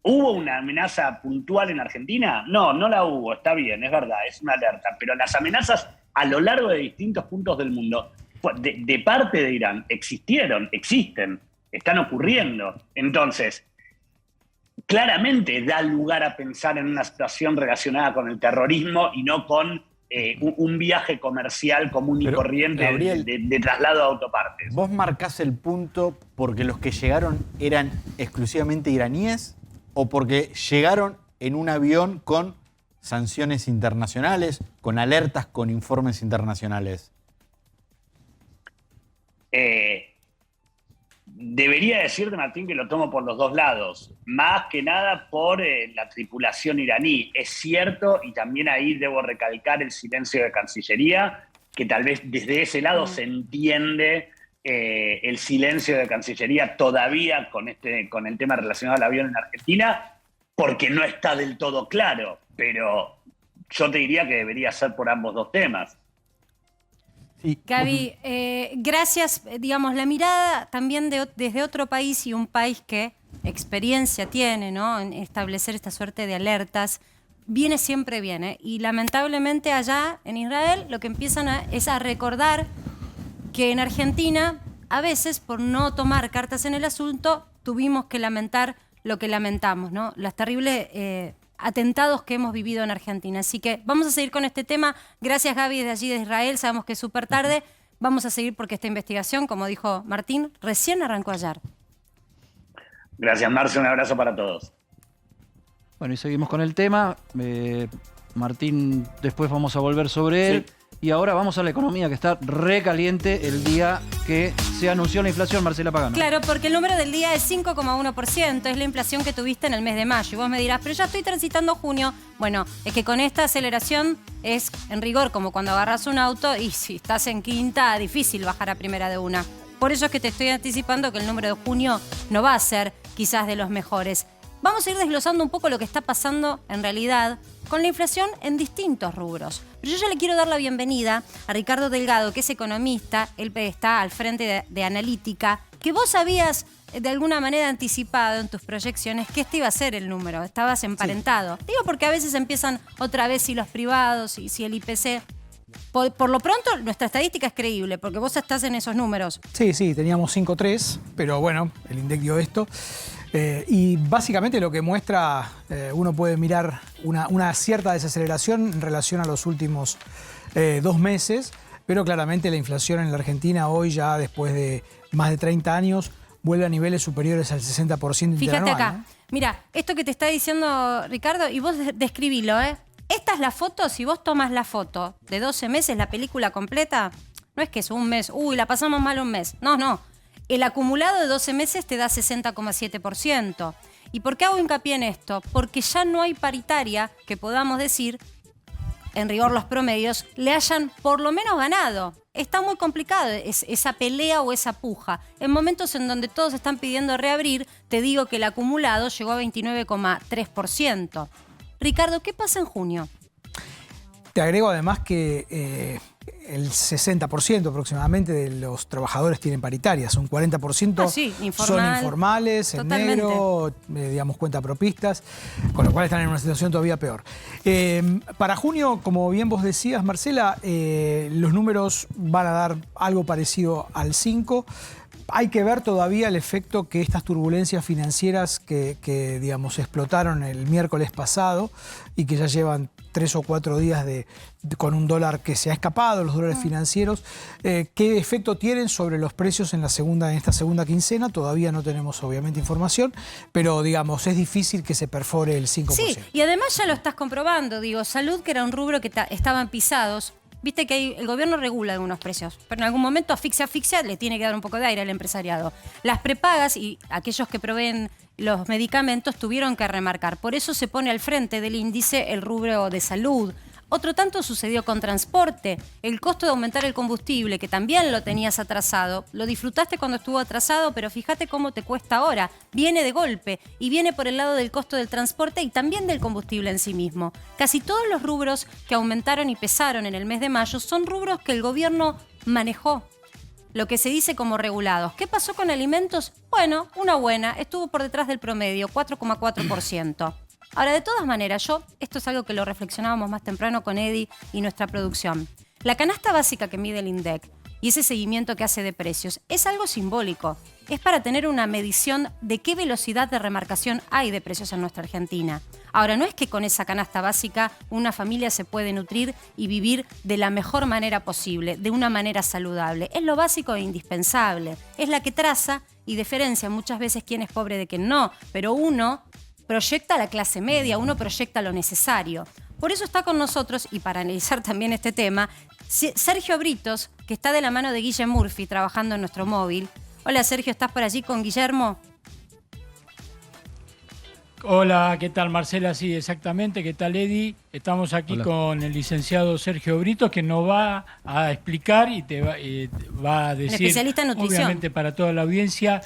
¿hubo una amenaza puntual en Argentina? No, no la hubo, está bien, es verdad, es una alerta. Pero las amenazas a lo largo de distintos puntos del mundo, de parte de Irán, existen, están ocurriendo. Entonces, claramente da lugar a pensar en una situación relacionada con el terrorismo y no con un viaje comercial común y corriente, Gabriel, de traslado de autopartes. ¿Vos marcás el punto porque los que llegaron eran exclusivamente iraníes o porque llegaron en un avión con sanciones internacionales, con alertas, con informes internacionales? Debería decirte, Martín, que lo tomo por los dos lados, más que nada por la tripulación iraní. Es cierto, y también ahí debo recalcar el silencio de Cancillería, que tal vez desde ese lado se entiende el silencio de Cancillería todavía con el tema relacionado al avión en Argentina, porque no está del todo claro, pero yo te diría que debería ser por ambos dos temas. Sí. Gaby, gracias. Digamos, la mirada también desde otro país y un país que experiencia tiene, ¿no?, en establecer esta suerte de alertas, viene siempre bien, ¿eh? Y lamentablemente allá en Israel lo que empiezan es a recordar que en Argentina, a veces, por no tomar cartas en el asunto, tuvimos que lamentar lo que lamentamos, ¿no? Las terribles atentados que hemos vivido en Argentina. Así que vamos a seguir con este tema. Gracias, Gaby, desde allí de Israel. Sabemos que es súper tarde. Vamos a seguir porque esta investigación, como dijo Martín, recién arrancó ayer. Gracias, Marce. Un abrazo para todos. Bueno, y seguimos con el tema. Martín, después vamos a volver sobre él. Sí. Y ahora vamos a la economía, que está recaliente el día que se anunció la inflación, Marcela Pagano. Claro, porque el número del día es 5,1%, es la inflación que tuviste en el mes de mayo. Y vos me dirás, pero ya estoy transitando junio. Bueno, es que con esta aceleración es en rigor como cuando agarras un auto y si estás en quinta, difícil bajar a primera de una. Por eso es que te estoy anticipando que el número de junio no va a ser quizás de los mejores. Vamos a ir desglosando un poco lo que está pasando en realidad con la inflación en distintos rubros. Pero yo ya le quiero dar la bienvenida a Ricardo Delgado, que es economista, él está al frente de Analítica, que vos habías de alguna manera anticipado en tus proyecciones que este iba a ser el número, estabas emparentado. Sí. Digo porque a veces empiezan otra vez si los privados y si el IPC. Por lo pronto, nuestra estadística es creíble, porque vos estás en esos números. Sí, teníamos 5,3, pero bueno, el INDEC dio esto. Y básicamente lo que muestra, uno puede mirar una cierta desaceleración en relación a los últimos 2 meses, pero claramente la inflación en la Argentina hoy, ya después de más de 30 años, vuelve a niveles superiores al 60% Fíjate interanual, acá. ¿no? Mira, esto que te está diciendo Ricardo, y vos describilo, ¿eh? Esta es la foto, si vos tomas la foto de 12 meses, la película completa, no es que es un mes, uy, la pasamos mal un mes. No, no. El acumulado de 12 meses te da 60,7%. ¿Y por qué hago hincapié en esto? Porque ya no hay paritaria que podamos decir, en rigor los promedios, le hayan por lo menos ganado. Está muy complicado esa pelea o esa puja. En momentos en donde todos están pidiendo reabrir, te digo que el acumulado llegó a 29,3%. Ricardo, ¿qué pasa en junio? Te agrego además que el 60% aproximadamente de los trabajadores tienen paritarias, un 40% son informales, en negro, digamos cuentapropistas, con lo cual están en una situación todavía peor. Para junio, como bien vos decías, Marcela, los números van a dar algo parecido al 5%. Hay que ver todavía el efecto que estas turbulencias financieras que digamos, explotaron el miércoles pasado y que ya llevan 3 o 4 días con un dólar que se ha escapado, los dólares financieros, qué efecto tienen sobre los precios en esta segunda quincena. Todavía no tenemos obviamente información, pero digamos, es difícil que se perfore el 5%. Sí, y además ya lo estás comprobando, digo, salud, que era un rubro que estaban pisados. Viste que el gobierno regula algunos precios, pero en algún momento asfixia, le tiene que dar un poco de aire al empresariado. Las prepagas y aquellos que proveen los medicamentos tuvieron que remarcar. Por eso se pone al frente del índice el rubro de salud. Otro tanto sucedió con transporte. El costo de aumentar el combustible, que también lo tenías atrasado, lo disfrutaste cuando estuvo atrasado, pero fíjate cómo te cuesta ahora. Viene de golpe y viene por el lado del costo del transporte y también del combustible en sí mismo. Casi todos los rubros que aumentaron y pesaron en el mes de mayo son rubros que el gobierno manejó, lo que se dice como regulados. ¿Qué pasó con alimentos? Bueno, una buena, estuvo por detrás del promedio, 4,4%. Ahora, de todas maneras, esto es algo que lo reflexionábamos más temprano con Eddie y nuestra producción. La canasta básica que mide el INDEC y ese seguimiento que hace de precios es algo simbólico. Es para tener una medición de qué velocidad de remarcación hay de precios en nuestra Argentina. Ahora, no es que con esa canasta básica una familia se puede nutrir y vivir de la mejor manera posible, de una manera saludable. Es lo básico e indispensable. Es la que traza y diferencia muchas veces quién es pobre de quién no, pero uno proyecta a la clase media, uno proyecta lo necesario. Por eso está con nosotros, y para analizar también este tema, Sergio Britos, que está de la mano de Guille Murphy trabajando en nuestro móvil. Hola Sergio, ¿estás por allí con Guillermo? Hola, ¿qué tal Marcela? Sí, exactamente. ¿Qué tal Eddie? Estamos aquí con el licenciado Sergio Britos, que nos va a explicar y te va a decir, especialista en nutrición, obviamente para toda la audiencia,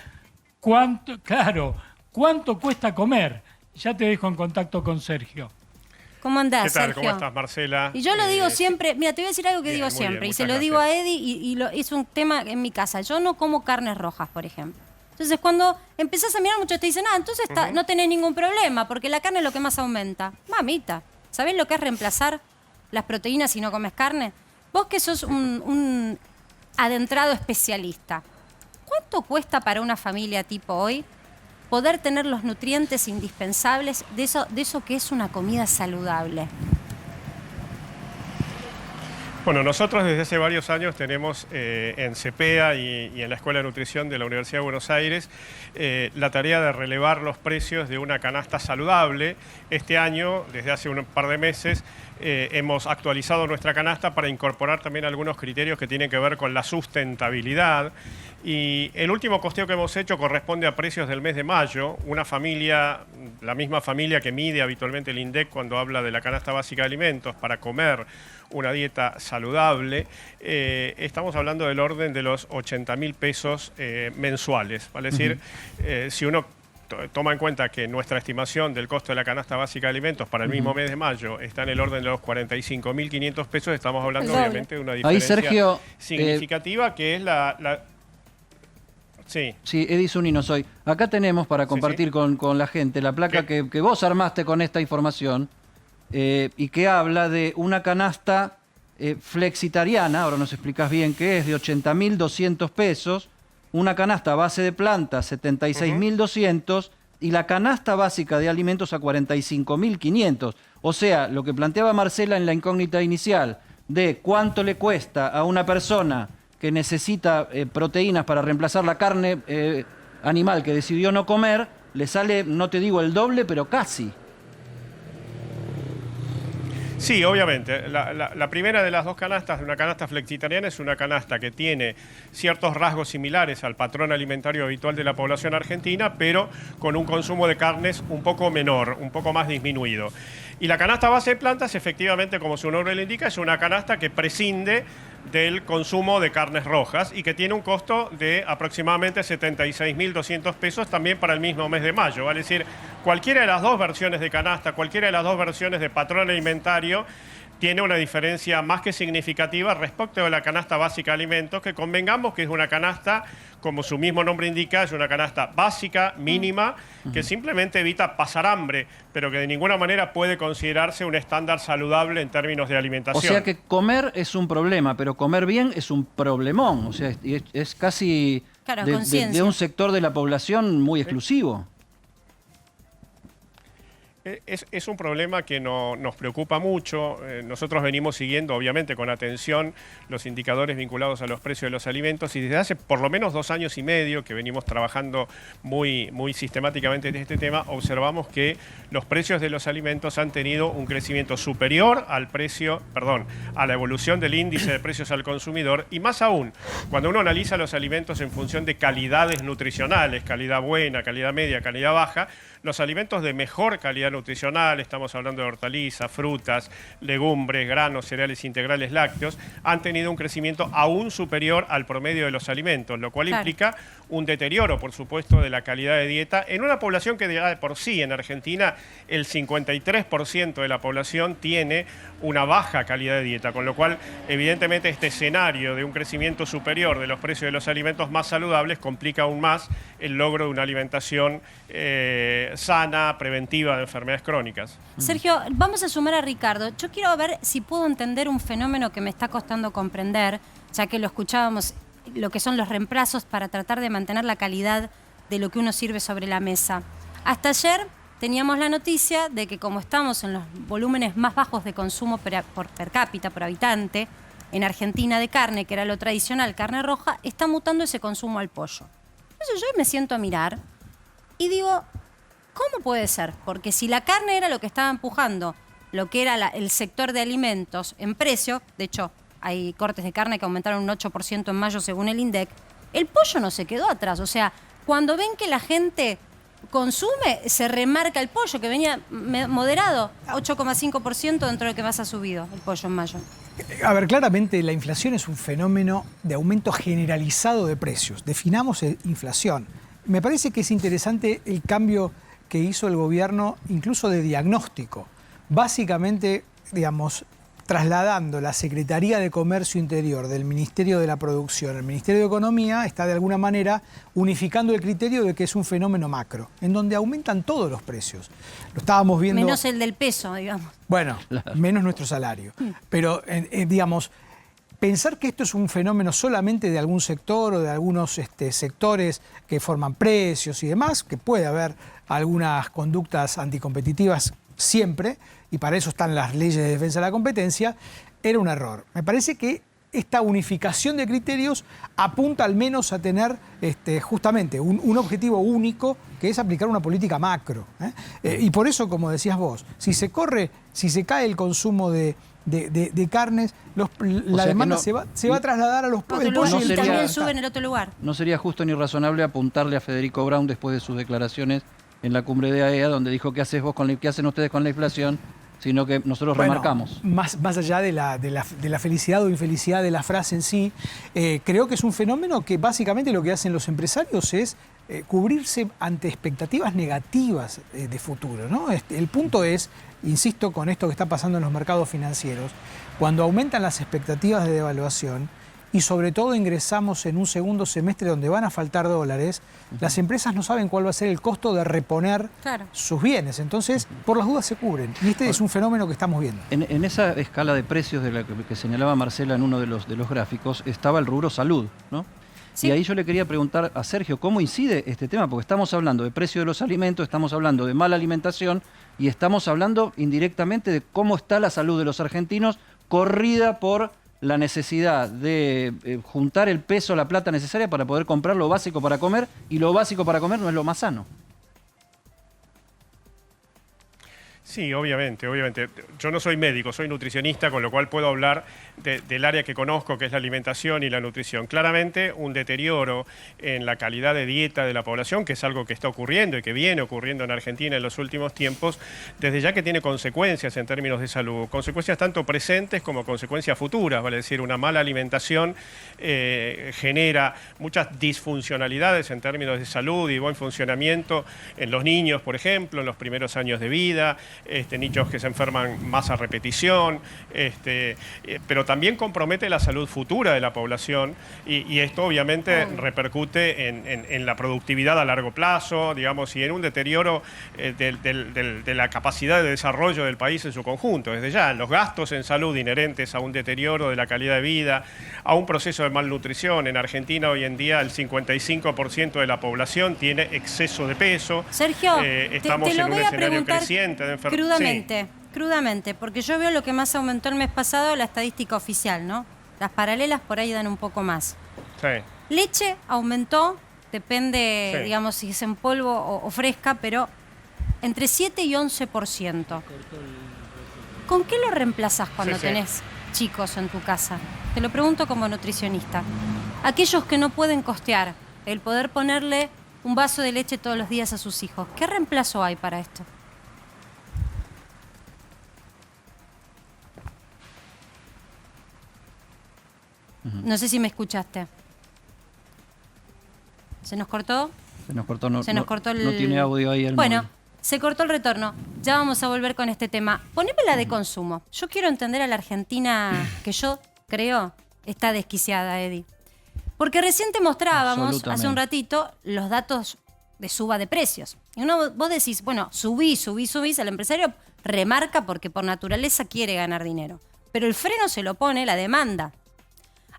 cuánto cuesta comer. Ya te dejo en contacto con Sergio. ¿Cómo andás, ¿Qué tal? Sergio? ¿Cómo estás, Marcela? Y yo lo digo siempre, mira, te voy a decir algo que digo siempre, bien, y se lo digo a Eddie, y es un tema en mi casa. Yo no como carnes rojas, por ejemplo. Entonces, cuando empezás a mirar, muchos te dicen, entonces no tenés ningún problema, porque la carne es lo que más aumenta. Mamita, ¿sabés lo que es reemplazar las proteínas si no comes carne? Vos que sos un adentrado especialista, ¿cuánto cuesta para una familia tipo hoy poder tener los nutrientes indispensables de eso que es una comida saludable? Bueno, nosotros desde hace varios años tenemos en CEPEA y en la Escuela de Nutrición de la Universidad de Buenos Aires la tarea de relevar los precios de una canasta saludable. Este año, desde hace un par de meses, hemos actualizado nuestra canasta para incorporar también algunos criterios que tienen que ver con la sustentabilidad. Y el último costeo que hemos hecho corresponde a precios del mes de mayo. Una familia, la misma familia que mide habitualmente el INDEC cuando habla de la canasta básica de alimentos para comer una dieta saludable, estamos hablando del orden de los 80.000 pesos mensuales. Vale decir, si uno toma en cuenta que nuestra estimación del costo de la canasta básica de alimentos para el mismo mes de mayo está en el orden de los 45.500 pesos, estamos hablando obviamente de una diferencia Sergio, significativa que es la... Sí. Sí, Eddie Zunino soy. Acá tenemos para compartir con la gente la placa que vos armaste con esta información y que habla de una canasta flexitariana, ahora nos explicás bien qué es, de 80.200 pesos, una canasta a base de plantas 76.200, y la canasta básica de alimentos a 45.500. O sea, lo que planteaba Marcela en la incógnita inicial de cuánto le cuesta a una persona que necesita proteínas para reemplazar la carne animal que decidió no comer, le sale, no te digo el doble, pero casi. Sí, obviamente. La primera de las dos canastas, una canasta flexitariana, es una canasta que tiene ciertos rasgos similares al patrón alimentario habitual de la población argentina, pero con un consumo de carnes un poco menor, un poco más disminuido. Y la canasta base de plantas, efectivamente, como su nombre le indica, es una canasta que prescinde del consumo de carnes rojas y que tiene un costo de aproximadamente 76.200 pesos también para el mismo mes de mayo. Vale decir, cualquiera de las dos versiones de canasta, cualquiera de las dos versiones de patrón alimentario tiene una diferencia más que significativa respecto de la canasta básica de alimentos, que convengamos que es una canasta, como su mismo nombre indica, es una canasta básica, mínima, que simplemente evita pasar hambre, pero que de ninguna manera puede considerarse un estándar saludable en términos de alimentación. O sea que comer es un problema, pero comer bien es un problemón. O sea, es casi claro, de un sector de la población muy exclusivo. Es un problema que nos preocupa mucho. Nosotros venimos siguiendo, obviamente, con atención los indicadores vinculados a los precios de los alimentos y desde hace por lo menos 2 años y medio que venimos trabajando muy sistemáticamente en este tema, observamos que los precios de los alimentos han tenido un crecimiento superior a la evolución del índice de precios al consumidor y más aún, cuando uno analiza los alimentos en función de calidades nutricionales, calidad buena, calidad media, calidad baja, los alimentos de mejor calidad nutricional, estamos hablando de hortalizas, frutas, legumbres, granos, cereales integrales, lácteos, han tenido un crecimiento aún superior al promedio de los alimentos, lo cual implica un deterioro, por supuesto, de la calidad de dieta en una población que ya de por sí en Argentina el 53% de la población tiene una baja calidad de dieta, con lo cual evidentemente este escenario de un crecimiento superior de los precios de los alimentos más saludables complica aún más el logro de una alimentación sana, preventiva de enfermedades crónicas. Sergio, vamos a sumar a Ricardo. Yo quiero ver si puedo entender un fenómeno que me está costando comprender, ya que lo escuchábamos, lo que son los reemplazos para tratar de mantener la calidad de lo que uno sirve sobre la mesa. Hasta ayer teníamos la noticia de que como estamos en los volúmenes más bajos de consumo per cápita, por habitante, en Argentina de carne, que era lo tradicional, carne roja, está mutando ese consumo al pollo. Entonces yo me siento a mirar y digo, ¿cómo puede ser? Porque si la carne era lo que estaba empujando, lo que era el sector de alimentos en precio, de hecho hay cortes de carne que aumentaron un 8% en mayo según el INDEC, el pollo no se quedó atrás. O sea, cuando ven que la gente consume, se remarca el pollo, que venía moderado, 8,5% dentro de lo que más ha subido el pollo en mayo. A ver, claramente la inflación es un fenómeno de aumento generalizado de precios. Definamos inflación. Me parece que es interesante el cambio que hizo el gobierno, incluso de diagnóstico. Básicamente, digamos, trasladando la Secretaría de Comercio Interior del Ministerio de la Producción al Ministerio de Economía, está de alguna manera unificando el criterio de que es un fenómeno macro, en donde aumentan todos los precios. Lo estábamos viendo... Menos el del peso, digamos. Bueno, menos nuestro salario. Pero, digamos, pensar que esto es un fenómeno solamente de algún sector o de algunos sectores que forman precios y demás, que puede haber algunas conductas anticompetitivas siempre, y para eso están las leyes de defensa de la competencia, era un error. Me parece que esta unificación de criterios apunta al menos a tener justamente un objetivo único, que es aplicar una política macro. Y por eso, como decías vos, si se cae el consumo de carnes, la demanda se va a trasladar a los pollos y también sube en el otro lugar. No sería justo ni razonable apuntarle a Federico Braun después de sus declaraciones en la cumbre de AEA, donde dijo qué hacen ustedes con la inflación, sino que nosotros remarcamos. Más allá de la felicidad o infelicidad de la frase en sí, creo que es un fenómeno que básicamente lo que hacen los empresarios es cubrirse ante expectativas negativas de futuro, ¿no? El punto es, insisto con esto que está pasando en los mercados financieros, cuando aumentan las expectativas de devaluación y sobre todo ingresamos en un segundo semestre donde van a faltar dólares, las empresas no saben cuál va a ser el costo de reponer sus bienes. Entonces, por las dudas se cubren. Y este es un fenómeno que estamos viendo. En esa escala de precios de la que señalaba Marcela en uno de los gráficos, estaba el rubro salud, ¿no? Y ahí yo le quería preguntar a Sergio, ¿cómo incide este tema? Porque estamos hablando de precio de los alimentos, estamos hablando de mala alimentación y estamos hablando indirectamente de cómo está la salud de los argentinos corrida por la necesidad de juntar el peso, la plata necesaria para poder comprar lo básico para comer, y lo básico para comer no es lo más sano. Sí, obviamente. Yo no soy médico, soy nutricionista, con lo cual puedo hablar del área que conozco, que es la alimentación y la nutrición. Claramente, un deterioro en la calidad de dieta de la población, que es algo que está ocurriendo y que viene ocurriendo en Argentina en los últimos tiempos, desde ya que tiene consecuencias en términos de salud, consecuencias tanto presentes como consecuencias futuras, vale decir, una mala alimentación genera muchas disfuncionalidades en términos de salud y buen funcionamiento en los niños, por ejemplo, en los primeros años de vida, niños que se enferman más a repetición, pero también compromete la salud futura de la población y esto obviamente repercute en la productividad a largo plazo, digamos, y en un deterioro de la capacidad de desarrollo del país en su conjunto. Desde ya, los gastos en salud inherentes a un deterioro de la calidad de vida, a un proceso de malnutrición. En Argentina hoy en día el 55% de la población tiene exceso de peso. Sergio, estamos te lo en un voy a escenario preguntar creciente de enfermedad. Crudamente, porque yo veo lo que más aumentó el mes pasado, la estadística oficial, ¿no? Las paralelas por ahí dan un poco más. Sí. Leche aumentó, depende, Sí. digamos, si es en polvo o fresca, pero entre 7 y 11%. ¿Con qué lo reemplazás cuando Sí. tenés chicos en tu casa? Te lo pregunto como nutricionista. Aquellos que no pueden costear el poder ponerle un vaso de leche todos los días a sus hijos, ¿qué reemplazo hay para esto? No sé si me escuchaste. ¿Se nos cortó? Se nos cortó, no el... no tiene audio ahí el Bueno, móvil. se cortó el retorno. Ya vamos a volver con este tema. Poneme la de consumo. Yo quiero entender a la Argentina que yo creo está desquiciada, Eddie. Porque recién te mostrábamos, hace un ratito, los datos de suba de precios. Y vos decís, bueno, subís, el empresario remarca porque por naturaleza quiere ganar dinero. Pero el freno se lo pone la demanda.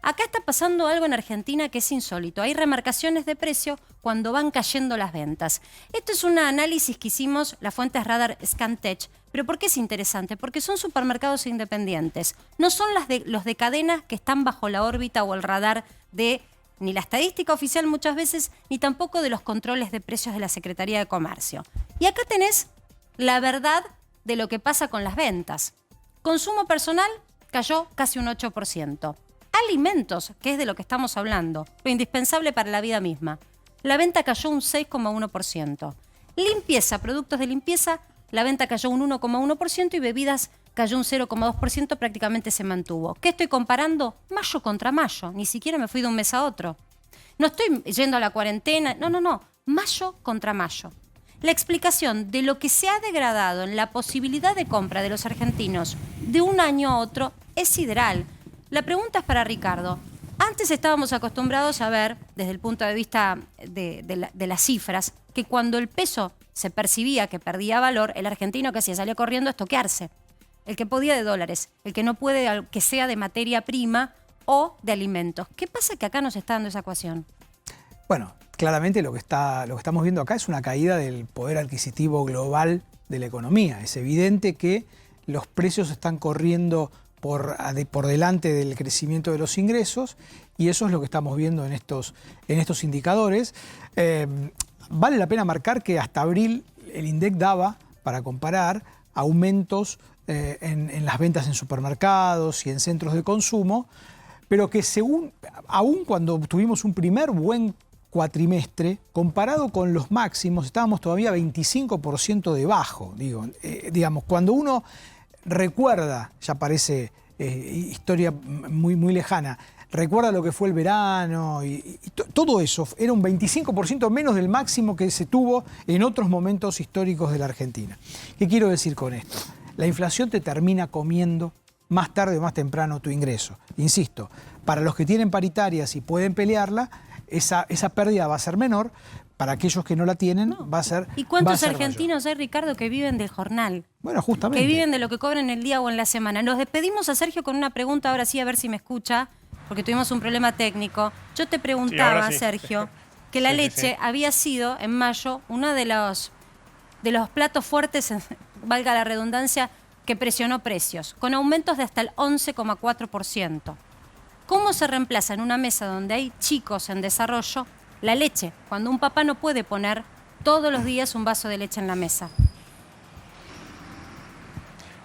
Acá está pasando algo en Argentina que es insólito. Hay remarcaciones de precio cuando van cayendo las ventas. Esto es un análisis que hicimos, la fuente es Radar Scantech. ¿Pero por qué es interesante? Porque son supermercados independientes. No son los de cadenas que están bajo la órbita o el radar de ni la estadística oficial muchas veces, ni tampoco de los controles de precios de la Secretaría de Comercio. Y acá tenés la verdad de lo que pasa con las ventas. Consumo personal cayó casi un 8%. Alimentos, que es de lo que estamos hablando, lo indispensable para la vida misma. La venta cayó un 6,1%. Limpieza, productos de limpieza, la venta cayó un 1,1% y bebidas cayó un 0,2%, prácticamente se mantuvo. ¿Qué estoy comparando? Mayo contra mayo, ni siquiera me fui de un mes a otro. No estoy yendo a la cuarentena, no, mayo contra mayo. La explicación de lo que se ha degradado en la posibilidad de compra de los argentinos de un año a otro es sideral. La pregunta es para Ricardo. Antes estábamos acostumbrados a ver, desde el punto de vista de las cifras, que cuando el peso se percibía que perdía valor, el argentino que hacía salía corriendo a estoquearse. El que podía de dólares, el que no puede que sea de materia prima o de alimentos. ¿Qué pasa que acá nos está dando esa ecuación? Bueno, claramente lo que estamos viendo acá es una caída del poder adquisitivo global de la economía. Es evidente que los precios están corriendo por delante del crecimiento de los ingresos y eso es lo que estamos viendo en estos indicadores. Vale la pena marcar que hasta abril el INDEC daba, para comparar, aumentos en las ventas en supermercados y en centros de consumo, pero que aún cuando tuvimos un primer buen cuatrimestre, comparado con los máximos, estábamos todavía 25% debajo. Digamos, cuando uno recuerda, ya parece historia muy, muy lejana, recuerda lo que fue el verano y todo eso, era un 25% menos del máximo que se tuvo en otros momentos históricos de la Argentina. ¿Qué quiero decir con esto? La inflación te termina comiendo más tarde o más temprano tu ingreso. Insisto, para los que tienen paritarias y pueden pelearla, esa pérdida va a ser menor. Para aquellos que no la tienen, va a ser ¿Y cuántos va a ser argentinos hay, Ricardo, que viven del jornal? Bueno, justamente. Que viven de lo que cobran el día o en la semana. Nos despedimos a Sergio con una pregunta, ahora sí, a ver si me escucha. porque tuvimos un problema técnico. Yo te preguntaba, sí. Sergio, que la leche había sido en mayo uno de los platos fuertes, valga la redundancia, que presionó precios, con aumentos de hasta el 11,4%. ¿Cómo se reemplaza en una mesa donde hay chicos en desarrollo la leche, cuando un papá no puede poner todos los días un vaso de leche en la mesa?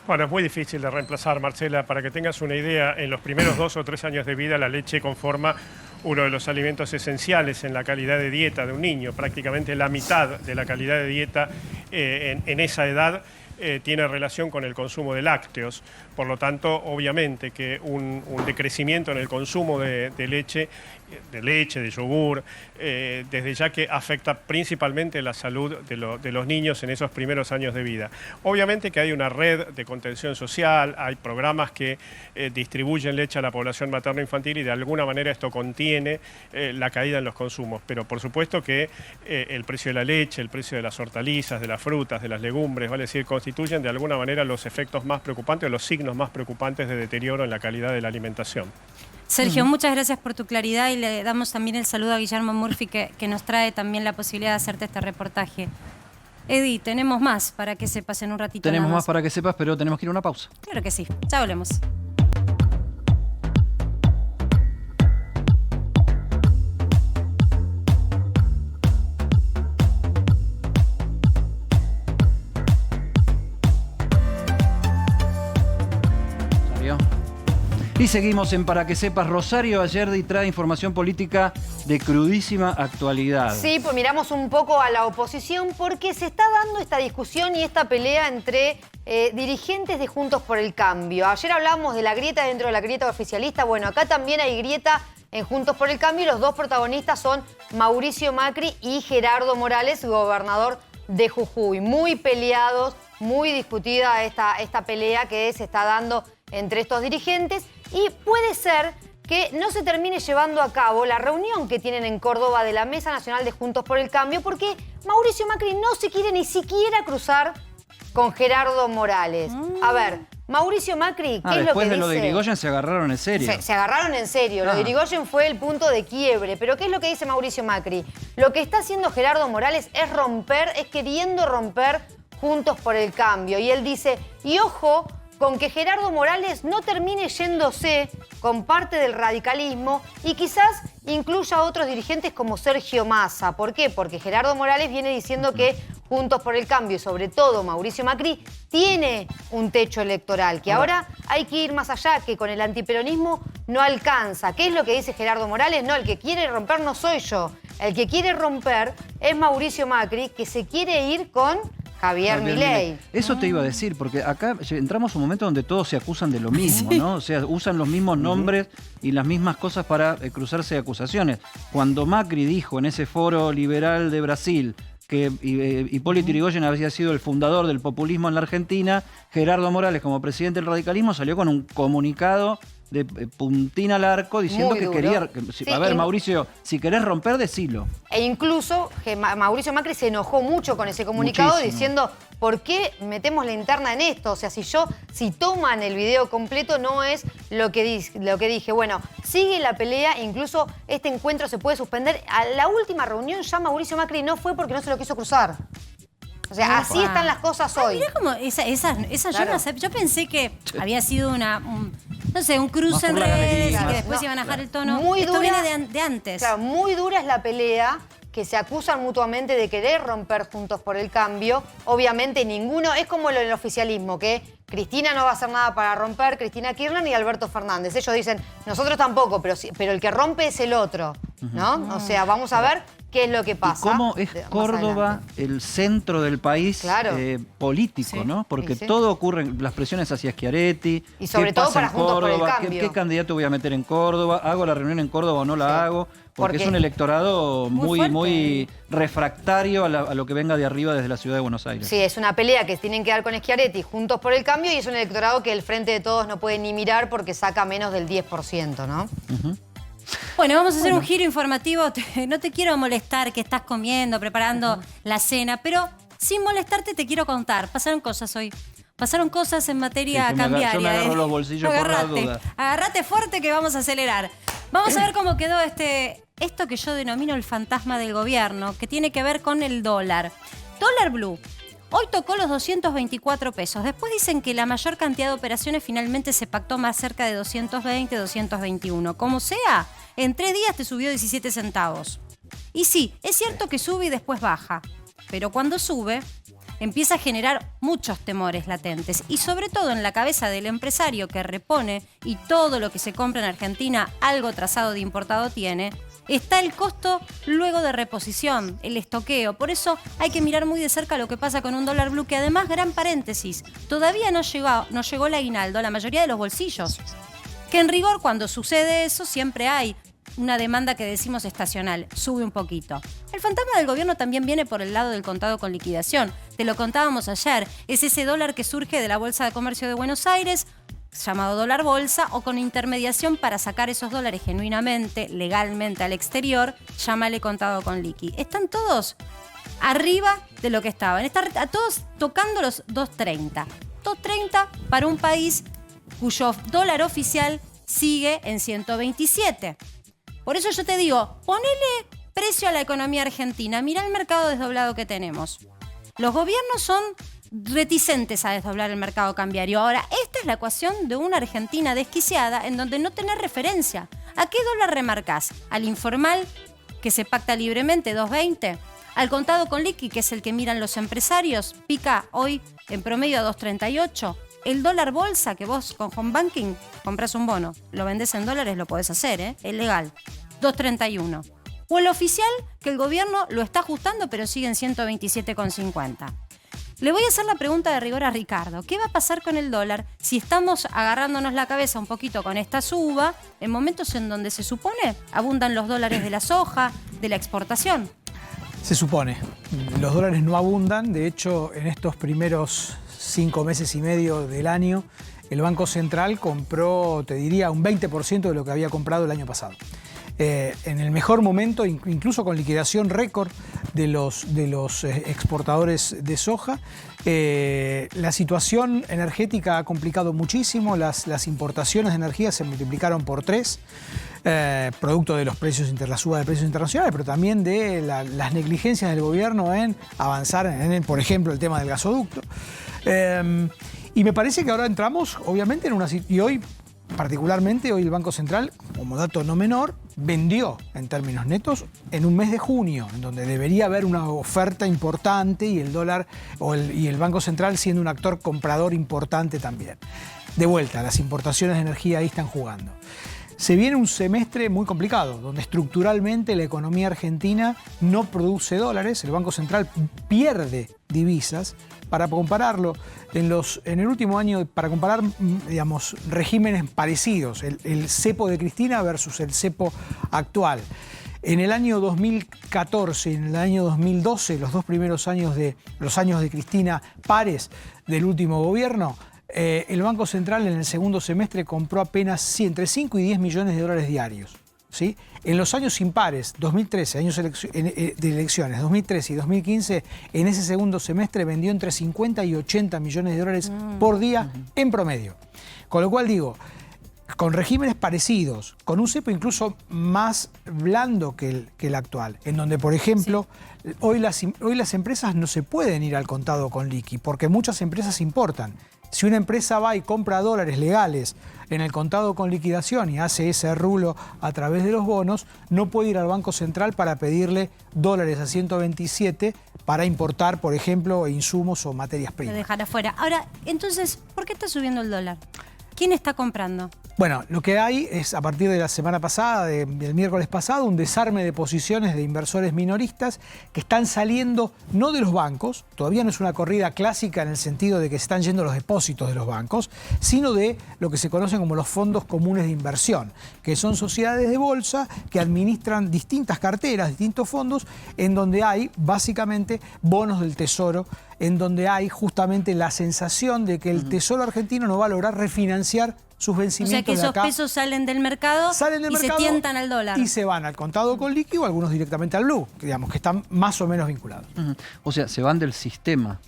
Bueno, es muy difícil de reemplazar, Marcela. Para que tengas una idea, en los primeros 2 o 3 años de vida la leche conforma uno de los alimentos esenciales en la calidad de dieta de un niño. Prácticamente la mitad de la calidad de dieta en esa edad tiene relación con el consumo de lácteos. Por lo tanto, obviamente que un decrecimiento en el consumo de leche, de yogur, desde ya que afecta principalmente la salud de los niños en esos primeros años de vida. Obviamente que hay una red de contención social, hay programas que distribuyen leche a la población materno-infantil y de alguna manera esto contiene la caída en los consumos. Pero por supuesto que el precio de la leche, el precio de las hortalizas, de las frutas, de las legumbres, vale decir, constituyen de alguna manera los efectos más preocupantes, los signos más preocupantes de deterioro en la calidad de la alimentación. Sergio, muchas gracias por tu claridad y le damos también el saludo a Guillermo Murphy que nos trae también la posibilidad de hacerte este reportaje. Eddie, tenemos más para que sepas en un ratito. Tenemos más para que sepas, pero tenemos que ir a una pausa. Claro que sí, ya volvemos. Y seguimos en Para que sepas. Rosario Ayerdi trae información política de crudísima actualidad. Sí, pues miramos un poco a la oposición porque se está dando esta discusión y esta pelea entre dirigentes de Juntos por el Cambio. Ayer hablamos de la grieta dentro de la grieta oficialista. Bueno, acá también hay grieta en Juntos por el Cambio y los dos protagonistas son Mauricio Macri y Gerardo Morales, gobernador de Jujuy. Muy peleados, muy discutida esta pelea que se está dando entre estos dirigentes. Y puede ser que no se termine llevando a cabo la reunión que tienen en Córdoba de la Mesa Nacional de Juntos por el Cambio porque Mauricio Macri no se quiere ni siquiera cruzar con Gerardo Morales. A ver, Mauricio Macri, ¿qué es lo que dice? Después de lo de Irigoyen se agarraron en serio. Se agarraron en serio. Lo de Irigoyen fue el punto de quiebre. Pero ¿qué es lo que dice Mauricio Macri? Lo que está haciendo Gerardo Morales es queriendo romper Juntos por el Cambio. Y él dice, y ojo, con que Gerardo Morales no termine yéndose con parte del radicalismo y quizás incluya a otros dirigentes como Sergio Massa. ¿Por qué? Porque Gerardo Morales viene diciendo que Juntos por el Cambio y sobre todo Mauricio Macri tiene un techo electoral, que ahora hay que ir más allá, que con el antiperonismo no alcanza. ¿Qué es lo que dice Gerardo Morales? No, el que quiere romper no soy yo. El que quiere romper es Mauricio Macri, que se quiere ir con Javier Milei. Eso te iba a decir, porque acá entramos a un momento donde todos se acusan de lo mismo, ¿no? O sea, usan los mismos nombres y las mismas cosas para cruzarse de acusaciones. Cuando Macri dijo en ese foro liberal de Brasil que Hipólito Yrigoyen había sido el fundador del populismo en la Argentina, Gerardo Morales, como presidente del radicalismo, salió con un comunicado de puntín al arco diciendo que quería... A ver, Mauricio, si querés romper, decilo. E incluso que Mauricio Macri se enojó mucho con ese comunicado diciendo, ¿por qué metemos la interna en esto? O sea, si toman el video completo no es lo que dije. Bueno, sigue la pelea, incluso este encuentro se puede suspender. A la última reunión ya Mauricio Macri no fue porque no se lo quiso cruzar. O sea, así están las cosas hoy. Mirá como yo pensé que había sido un cruce en redes y que después iban a bajar el tono. Esto viene de antes. Claro, muy dura es la pelea, que se acusan mutuamente de querer romper Juntos por el Cambio. Obviamente ninguno, es como lo del oficialismo, que Cristina no va a hacer nada para romper, Cristina Kirchner y Alberto Fernández. Ellos dicen, nosotros tampoco, pero el que rompe es el otro, ¿no? O sea, vamos a ver qué es lo que pasa. ¿Y cómo es Córdoba el centro del país político, ¿no? Porque todo ocurre, las presiones hacia Schiaretti. Y sobre todo para Juntos por el Cambio. ¿Qué candidato voy a meter en Córdoba? ¿Hago la reunión en Córdoba o no la hago? Porque es un electorado muy refractario a lo que venga de arriba desde la ciudad de Buenos Aires. Sí, es una pelea que tienen que dar con Schiaretti, Juntos por el Cambio, y es un electorado que el Frente de Todos no puede ni mirar porque saca menos del 10%, ¿no? Bueno, vamos a hacer un giro informativo. No te quiero molestar que estás comiendo, preparando la cena, pero sin molestarte te quiero contar. Pasaron cosas hoy. pasaron cosas en materia cambiaria. Yo me agarro los bolsillos por la duda. Agarrate fuerte que vamos a acelerar. Vamos a ver cómo quedó esto que yo denomino el fantasma del gobierno, que tiene que ver con el dólar. Dólar blue. Hoy tocó los 224 pesos. Después dicen que la mayor cantidad de operaciones finalmente se pactó más cerca de 220, 221. Como sea, en 3 días te subió 17 centavos. Y sí, es cierto que sube y después baja. Pero cuando sube, empieza a generar muchos temores latentes. Y sobre todo en la cabeza del empresario que repone y todo lo que se compra en Argentina, algo trazado de importado tiene, está el costo luego de reposición, el estoqueo. Por eso hay que mirar muy de cerca lo que pasa con un dólar blue, que además, gran paréntesis, todavía no llegó el aguinaldo a la mayoría de los bolsillos. Que en rigor, cuando sucede eso, siempre hay una demanda que decimos estacional, sube un poquito. El fantasma del gobierno también viene por el lado del contado con liquidación. Te lo contábamos ayer. Es ese dólar que surge de la Bolsa de Comercio de Buenos Aires, llamado dólar bolsa, o con intermediación para sacar esos dólares genuinamente, legalmente al exterior, llámale contado con liqui. Están todos arriba de lo que estaban. Están a todos tocando los 2.30. 2.30 para un país cuyo dólar oficial sigue en 127. Por eso yo te digo, ponele precio a la economía argentina. Mirá el mercado desdoblado que tenemos. Los gobiernos son reticentes a desdoblar el mercado cambiario. Ahora, esta es la ecuación de una Argentina desquiciada en donde no tenés referencia. ¿A qué dólar remarcás? ¿Al informal, que se pacta libremente, 2.20? ¿Al contado con liqui, que es el que miran los empresarios? Pica hoy en promedio a 2.38. El dólar bolsa, que vos con home banking compras un bono, lo vendés en dólares, lo podés hacer, es legal. 2.31. O el oficial, que el gobierno lo está ajustando, pero sigue en 127,50. Le voy a hacer la pregunta de rigor a Ricardo. ¿Qué va a pasar con el dólar si estamos agarrándonos la cabeza un poquito con esta suba en momentos en donde se supone abundan los dólares de la soja, de la exportación? Se supone. Los dólares no abundan. De hecho, en estos primeros 5 meses y medio del año, el Banco Central compró, te diría, un 20% de lo que había comprado el año pasado. En el mejor momento, incluso con liquidación récord de los exportadores de soja. La situación energética ha complicado muchísimo, las importaciones de energía se multiplicaron por 3, producto de los precios, la suba de precios internacionales, pero también de las negligencias del gobierno en avanzar en, por ejemplo, el tema del gasoducto. Y me parece que ahora entramos, obviamente, en una situación, y hoy, particularmente, hoy el Banco Central, como dato no menor, vendió en términos netos en un mes de junio, en donde debería haber una oferta importante y el dólar y el Banco Central siendo un actor comprador importante también. De vuelta, las importaciones de energía ahí están jugando. Se viene un semestre muy complicado, donde estructuralmente la economía argentina no produce dólares, el Banco Central pierde divisas. Para compararlo, en el último año, para comparar, digamos, regímenes parecidos, el cepo de Cristina versus el cepo actual. En el año 2014 y en el año 2012, los dos primeros años de Cristina pares del último gobierno, el Banco Central en el segundo semestre compró apenas entre 5 y 10 millones de dólares diarios. ¿Sí? En los años impares, 2013, años de elecciones, 2013 y 2015, en ese segundo semestre vendió entre 50 y 80 millones de dólares por día en promedio. Con lo cual digo, con regímenes parecidos, con un cepo incluso más blando que el actual, en donde, por ejemplo, hoy las empresas no se pueden ir al contado con liqui, porque muchas empresas importan. Si una empresa va y compra dólares legales en el contado con liquidación y hace ese rulo a través de los bonos, no puede ir al Banco Central para pedirle dólares a 127 para importar, por ejemplo, insumos o materias primas. Te dejar afuera. Ahora, entonces, ¿por qué está subiendo el dólar? ¿Quién está comprando? Bueno, lo que hay es, a partir de la semana pasada, del miércoles pasado, un desarme de posiciones de inversores minoristas que están saliendo no de los bancos, todavía no es una corrida clásica en el sentido de que se están yendo los depósitos de los bancos, sino de lo que se conocen como los fondos comunes de inversión, que son sociedades de bolsa que administran distintas carteras, distintos fondos, en donde hay básicamente bonos del Tesoro, en donde hay justamente la sensación de que el Tesoro argentino no va a lograr refinanciar sus vencimientos. O sea que esos pesos salen del mercado, se tientan al dólar. Y se van al contado con liqui o algunos directamente al blue, digamos, que están más o menos vinculados. O sea, se van del sistema.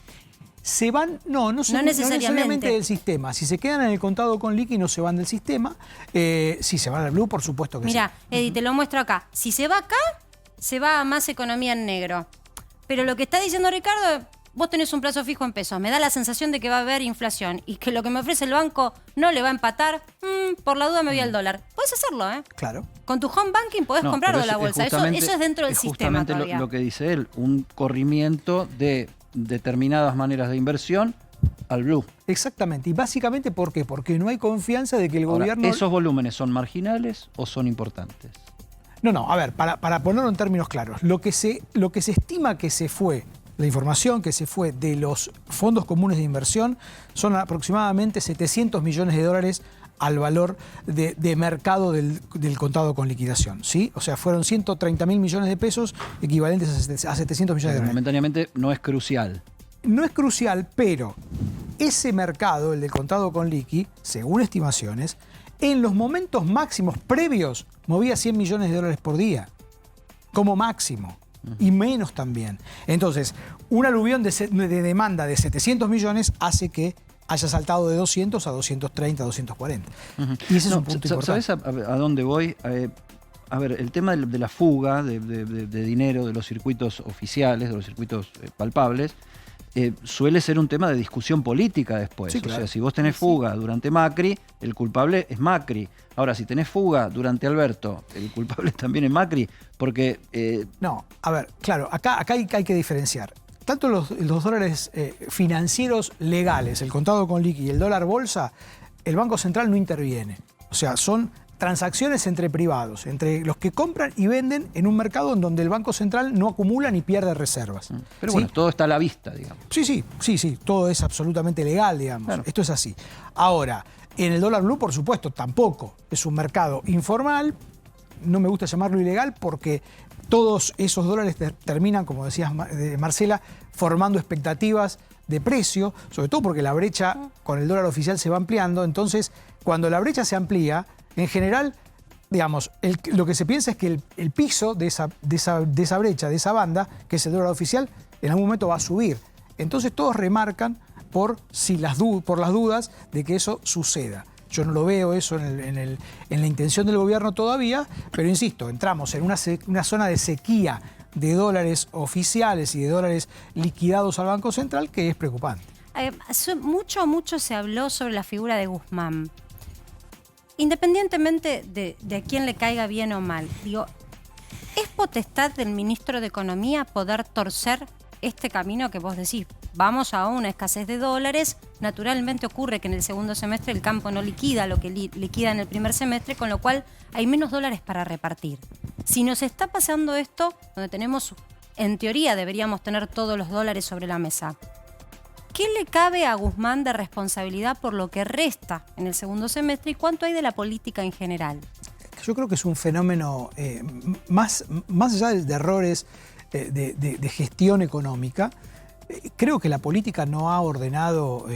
Se van, no necesariamente del sistema. Si se quedan en el contado con liqui, no se van del sistema. Si se van al blue, por supuesto que sí. Mira, Eddie, te lo muestro acá. Si se va acá, se va a más economía en negro. Pero lo que está diciendo Ricardo, vos tenés un plazo fijo en pesos. Me da la sensación de que va a haber inflación y que lo que me ofrece el banco no le va a empatar. Por la duda me voy al dólar. Podés hacerlo, ¿eh? Claro. Con tu home banking podés comprarlo de la bolsa. Eso es dentro del sistema justamente todavía. lo que dice él, un corrimiento de determinadas maneras de inversión al blue. Exactamente. Y básicamente, ¿por qué? Porque no hay confianza de que el gobierno... ¿Esos volúmenes son marginales o son importantes? No, a ver, para ponerlo en términos claros, lo que se estima que se fue, la información que se fue de los fondos comunes de inversión son aproximadamente 700 millones de dólares al valor de mercado del contado con liquidación, ¿sí? O sea, fueron 130.000 millones de pesos equivalentes a 700 millones de dólares. Momentáneamente no es crucial. No es crucial, pero ese mercado, el del contado con liqui, según estimaciones, en los momentos máximos previos movía 100 millones de dólares por día, como máximo, y menos también. Entonces, un aluvión de demanda de 700 millones hace que haya saltado de 200 a 230, 240. Y ese es un punto importante. ¿Sabes a dónde voy? A ver, el tema de la fuga de dinero de los circuitos oficiales, de los circuitos palpables, suele ser un tema de discusión política después. Sí, claro. O sea, si vos tenés fuga durante Macri, el culpable es Macri. Ahora, si tenés fuga durante Alberto, el culpable también es Macri, porque... No, a ver, claro, acá hay que diferenciar. Tanto los dólares financieros legales, el contado con liqui y el dólar bolsa, el Banco Central no interviene. O sea, son transacciones entre privados, entre los que compran y venden en un mercado en donde el Banco Central no acumula ni pierde reservas. Pero ¿sí? bueno, todo está a la vista, digamos. Sí, todo es absolutamente legal, digamos. Claro. Esto es así. Ahora, en el dólar blue, por supuesto, tampoco. Es un mercado informal, no me gusta llamarlo ilegal porque todos esos dólares terminan, como decías Marcela, formando expectativas de precio, sobre todo porque la brecha con el dólar oficial se va ampliando. Entonces, cuando la brecha se amplía, en general, digamos, lo que se piensa es que el piso de esa brecha, de esa banda, que es el dólar oficial, en algún momento va a subir. Entonces todos remarcan por las dudas de que eso suceda. Yo no lo veo eso en la intención del gobierno todavía, pero insisto, entramos en una zona de sequía de dólares oficiales y de dólares liquidados al Banco Central que es preocupante. Mucho se habló sobre la figura de Guzmán. Independientemente de a quién le caiga bien o mal, digo, ¿es potestad del ministro de Economía poder torcer este camino que vos decís? Vamos a una escasez de dólares, naturalmente ocurre que en el segundo semestre el campo no liquida lo que liquida en el primer semestre, con lo cual hay menos dólares para repartir. Si nos está pasando esto, donde tenemos, en teoría deberíamos tener todos los dólares sobre la mesa, ¿qué le cabe a Guzmán de responsabilidad por lo que resta en el segundo semestre y cuánto hay de la política en general? Yo creo que es un fenómeno, más allá de errores de gestión económica, creo que la política no ha ordenado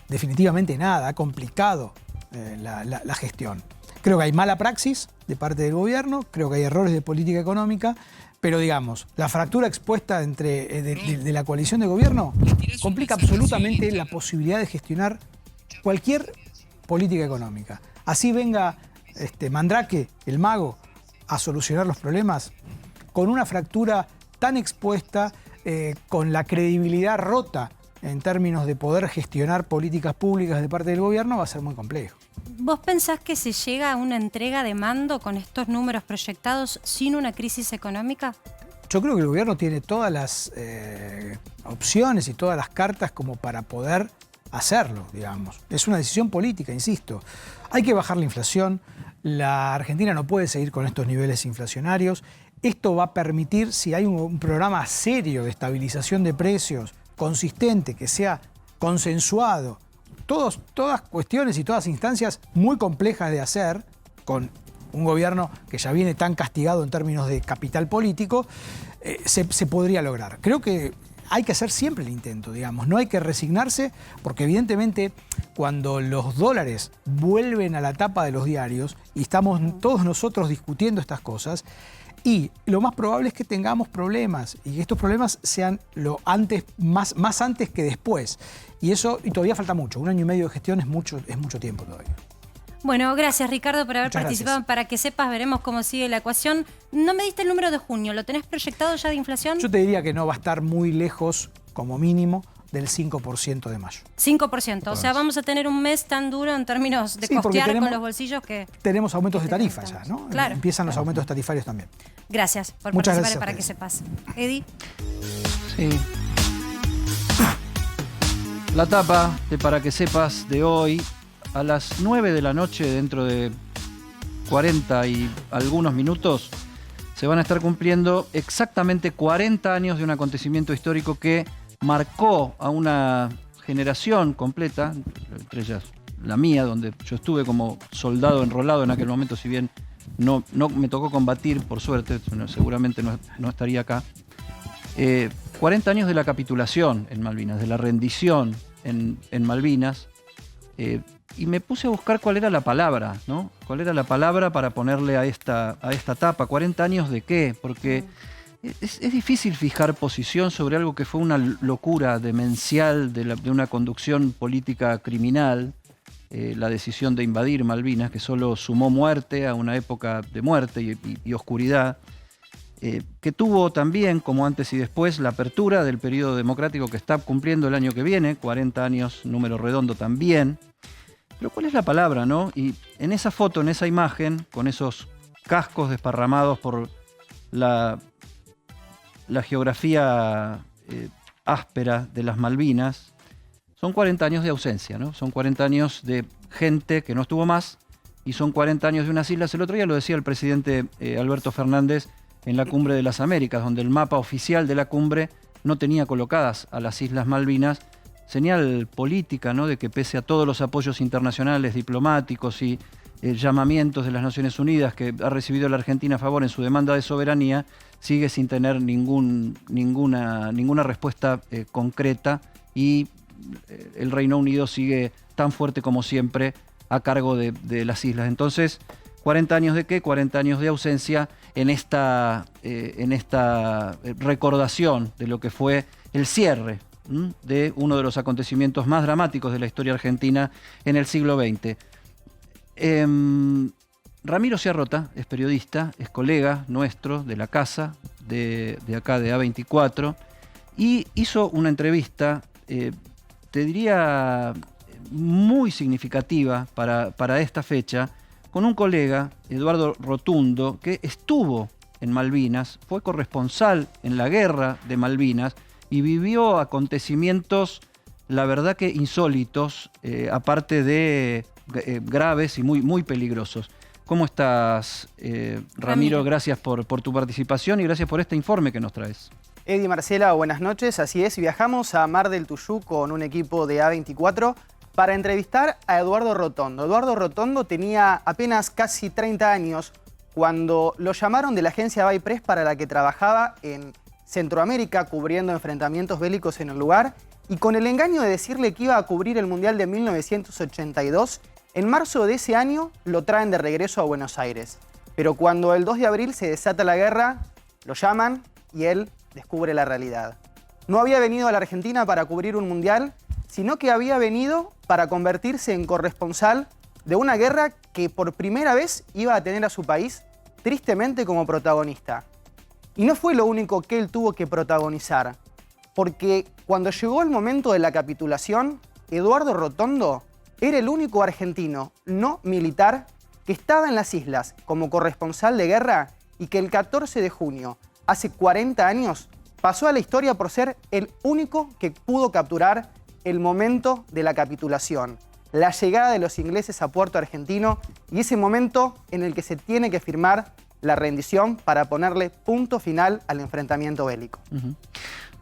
definitivamente nada, ha complicado la gestión. Creo que hay mala praxis de parte del gobierno, creo que hay errores de política económica, pero digamos, la fractura expuesta de la coalición de gobierno complica absolutamente la posibilidad de gestionar cualquier política económica. Así venga Mandrake, el mago, a solucionar los problemas, con una fractura tan expuesta, con la credibilidad rota en términos de poder gestionar políticas públicas de parte del gobierno, va a ser muy complejo. ¿Vos pensás que se llega a una entrega de mando con estos números proyectados sin una crisis económica? Yo creo que el gobierno tiene todas las opciones y todas las cartas como para poder hacerlo, digamos. Es una decisión política, insisto. Hay que bajar la inflación. La Argentina no puede seguir con estos niveles inflacionarios. Esto va a permitir, si hay un programa serio de estabilización de precios, consistente, que sea consensuado, todas cuestiones y todas instancias muy complejas de hacer, con un gobierno que ya viene tan castigado en términos de capital político, se podría lograr. Creo que hay que hacer siempre el intento, digamos, no hay que resignarse, porque evidentemente cuando los dólares vuelven a la tapa de los diarios y estamos todos nosotros discutiendo estas cosas, Y lo más probable es que tengamos problemas y que estos problemas sean más antes que después. Y todavía falta mucho. 1 año y medio de gestión es mucho tiempo todavía. Bueno, gracias Ricardo por haber Muchas participado. gracias. Para que sepas, veremos cómo sigue la ecuación. No me diste el número de junio, ¿lo tenés proyectado ya de inflación? Yo te diría que no va a estar muy lejos, como mínimo, del 5% de mayo. 5%, o sea, vamos a tener un mes tan duro en términos de costear con los bolsillos que... Tenemos aumentos de tarifas ya, ¿no? Claro. Empiezan los aumentos tarifarios también. Gracias por Muchas participar gracias para que sepas. Eddie. Sí. La tapa de Para que sepas de hoy, a las 9 de la noche, dentro de 40 y algunos minutos, se van a estar cumpliendo exactamente 40 años de un acontecimiento histórico que marcó a una generación completa, entre ellas la mía, donde yo estuve como soldado enrolado en aquel momento, si bien no me tocó combatir, por suerte, seguramente no estaría acá. 40 años de la capitulación en Malvinas, de la rendición en Malvinas, y me puse a buscar cuál era la palabra, ¿no? ¿Cuál era la palabra para ponerle a esta tapa? ¿40 años de qué? Porque es difícil fijar posición sobre algo que fue una locura demencial de una conducción política criminal, la decisión de invadir Malvinas, que solo sumó muerte a una época de muerte y oscuridad, que tuvo también, como antes y después, la apertura del periodo democrático que está cumpliendo el año que viene, 40 años, número redondo también. Pero ¿cuál es la palabra, no? Y en esa foto, en esa imagen, con esos cascos desparramados por la geografía áspera de las Malvinas, son 40 años de ausencia, ¿no? Son 40 años de gente que no estuvo más y son 40 años de unas islas. El otro día lo decía el presidente Alberto Fernández en la Cumbre de las Américas, donde el mapa oficial de la cumbre no tenía colocadas a las Islas Malvinas. Señal política, ¿no?, de que pese a todos los apoyos internacionales, diplomáticos y llamamientos de las Naciones Unidas que ha recibido la Argentina a favor en su demanda de soberanía, sigue sin tener ninguna respuesta concreta, y el Reino Unido sigue tan fuerte como siempre a cargo de las islas. Entonces, 40 años de qué? 40 años de ausencia en esta recordación de lo que fue el cierre de uno de los acontecimientos más dramáticos de la historia argentina en el siglo XX. Ramiro Ciarrota es periodista, es colega nuestro de la casa, de acá de A24, y hizo una entrevista, te diría, muy significativa para esta fecha, con un colega, Eduardo Rotundo, que estuvo en Malvinas, fue corresponsal en la guerra de Malvinas, y vivió acontecimientos, la verdad que insólitos, aparte de graves y muy peligrosos. ¿Cómo estás, Ramiro? Gracias por tu participación y gracias por este informe que nos traes. Eddie, Marcela, buenas noches. Así es, viajamos a Mar del Tuyú con un equipo de A24 para entrevistar a Eduardo Rotondo. Eduardo Rotondo tenía apenas casi 30 años cuando lo llamaron de la agencia Bay Press para la que trabajaba en Centroamérica, cubriendo enfrentamientos bélicos en el lugar, y con el engaño de decirle que iba a cubrir el Mundial de 1982, en marzo de ese año lo traen de regreso a Buenos Aires. Pero cuando el 2 de abril se desata la guerra, lo llaman y él descubre la realidad. No había venido a la Argentina para cubrir un Mundial, sino que había venido para convertirse en corresponsal de una guerra que por primera vez iba a tener a su país tristemente como protagonista. Y no fue lo único que él tuvo que protagonizar, porque cuando llegó el momento de la capitulación, Eduardo Rotondo era el único argentino no militar que estaba en las islas como corresponsal de guerra y que el 14 de junio, hace 40 años, pasó a la historia por ser el único que pudo capturar el momento de la capitulación, la llegada de los ingleses a Puerto Argentino y ese momento en el que se tiene que firmar la rendición para ponerle punto final al enfrentamiento bélico.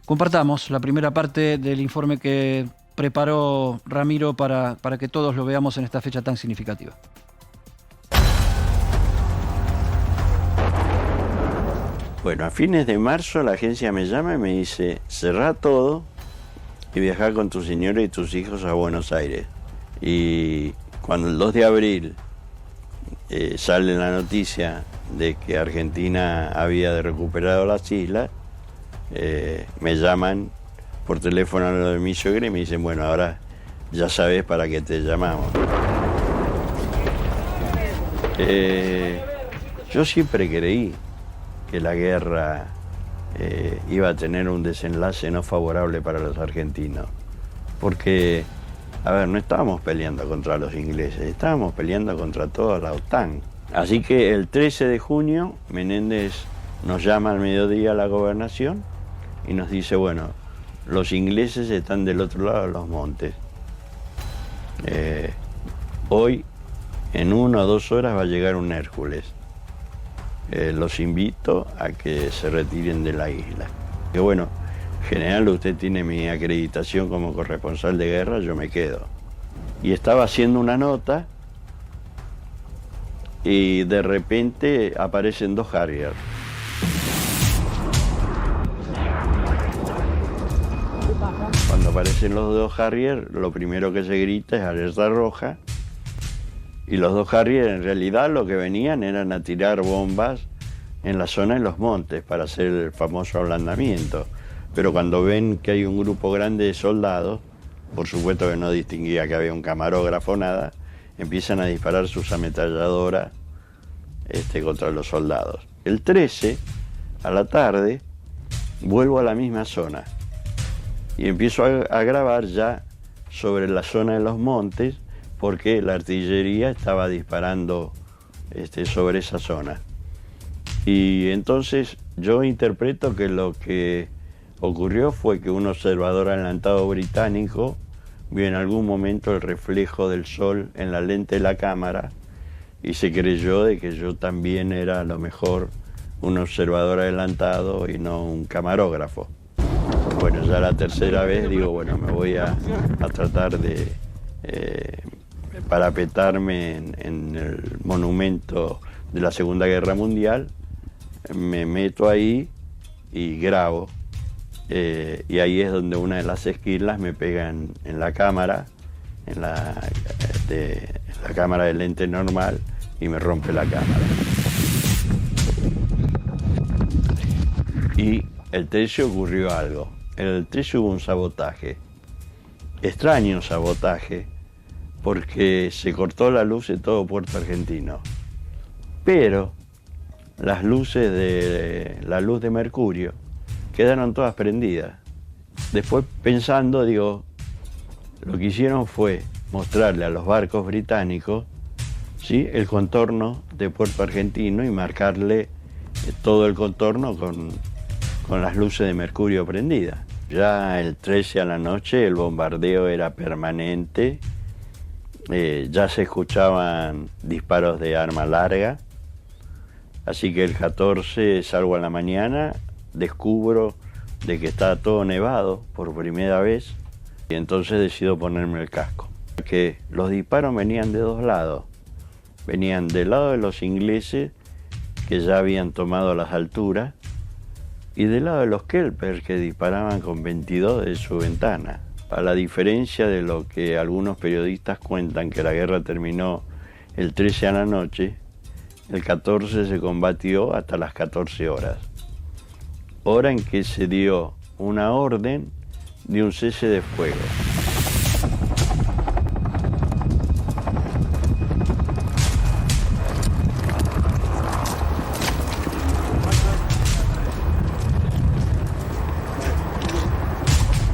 Compartamos la primera parte del informe que preparó Ramiro para que todos lo veamos en esta fecha tan significativa. Bueno, a fines de marzo la agencia me llama y me dice: cerrá todo y viajá con tu señora y tus hijos a Buenos Aires. Y cuando el 2 de abril sale la noticia de que Argentina había recuperado las islas, me llaman por teléfono a lo de mi suegra y me dicen, bueno, ahora ya sabes para qué te llamamos. Yo siempre creí que la guerra iba a tener un desenlace no favorable para los argentinos, porque, a ver, no estábamos peleando contra los ingleses, estábamos peleando contra toda la OTAN. Así que el 13 de junio Menéndez nos llama al mediodía a la gobernación y nos dice, bueno, los ingleses están del otro lado de los montes. Hoy, en 1 o 2 horas, va a llegar un Hércules. Los invito a que se retiren de la isla. Que bueno, general, usted tiene mi acreditación como corresponsal de guerra, yo me quedo. Y estaba haciendo una nota y de repente aparecen 2 Harrier. Cuando aparecen los 2 Harrier, lo primero que se grita es alerta roja. Y los 2 Harrier en realidad lo que venían eran a tirar bombas en la zona de los montes para hacer el famoso ablandamiento. Pero cuando ven que hay un grupo grande de soldados, por supuesto que no distinguía que había un camarógrafo o nada, empiezan a disparar sus ametralladoras contra los soldados. El 13, a la tarde, vuelvo a la misma zona y empiezo a grabar ya sobre la zona de los montes, porque la artillería estaba disparando sobre esa zona. Y entonces yo interpreto que lo que ocurrió fue que un observador adelantado británico vio en algún momento el reflejo del sol en la lente de la cámara y se creyó de que yo también era a lo mejor un observador adelantado y no un camarógrafo. Bueno, ya la tercera vez digo, bueno, me voy a tratar de parapetarme en el monumento de la Segunda Guerra Mundial, me meto ahí y grabo, y ahí es donde una de las esquirlas me pega en la cámara, en la cámara de lente normal, y me rompe la cámara. Y el 13 ocurrió algo. El 13 hubo un sabotaje, extraño sabotaje, porque se cortó la luz de todo Puerto Argentino. Pero las luces la luz de mercurio quedaron todas prendidas. Después pensando, digo, lo que hicieron fue mostrarle a los barcos británicos, ¿sí?, el contorno de Puerto Argentino y marcarle todo el contorno con las luces de mercurio prendidas. Ya el 13 a la noche el bombardeo era permanente, ya se escuchaban disparos de arma larga, así que el 14 salgo a la mañana, descubro de que está todo nevado por primera vez y entonces decido ponerme el casco. Porque los disparos venían de 2 lados, venían del lado de los ingleses que ya habían tomado las alturas y del lado de los Kelper que disparaban con 22 de su ventana. A la diferencia de lo que algunos periodistas cuentan, que la guerra terminó el 13 a la noche, el 14 se combatió hasta las 14 horas. Hora en que se dio una orden de un cese de fuego.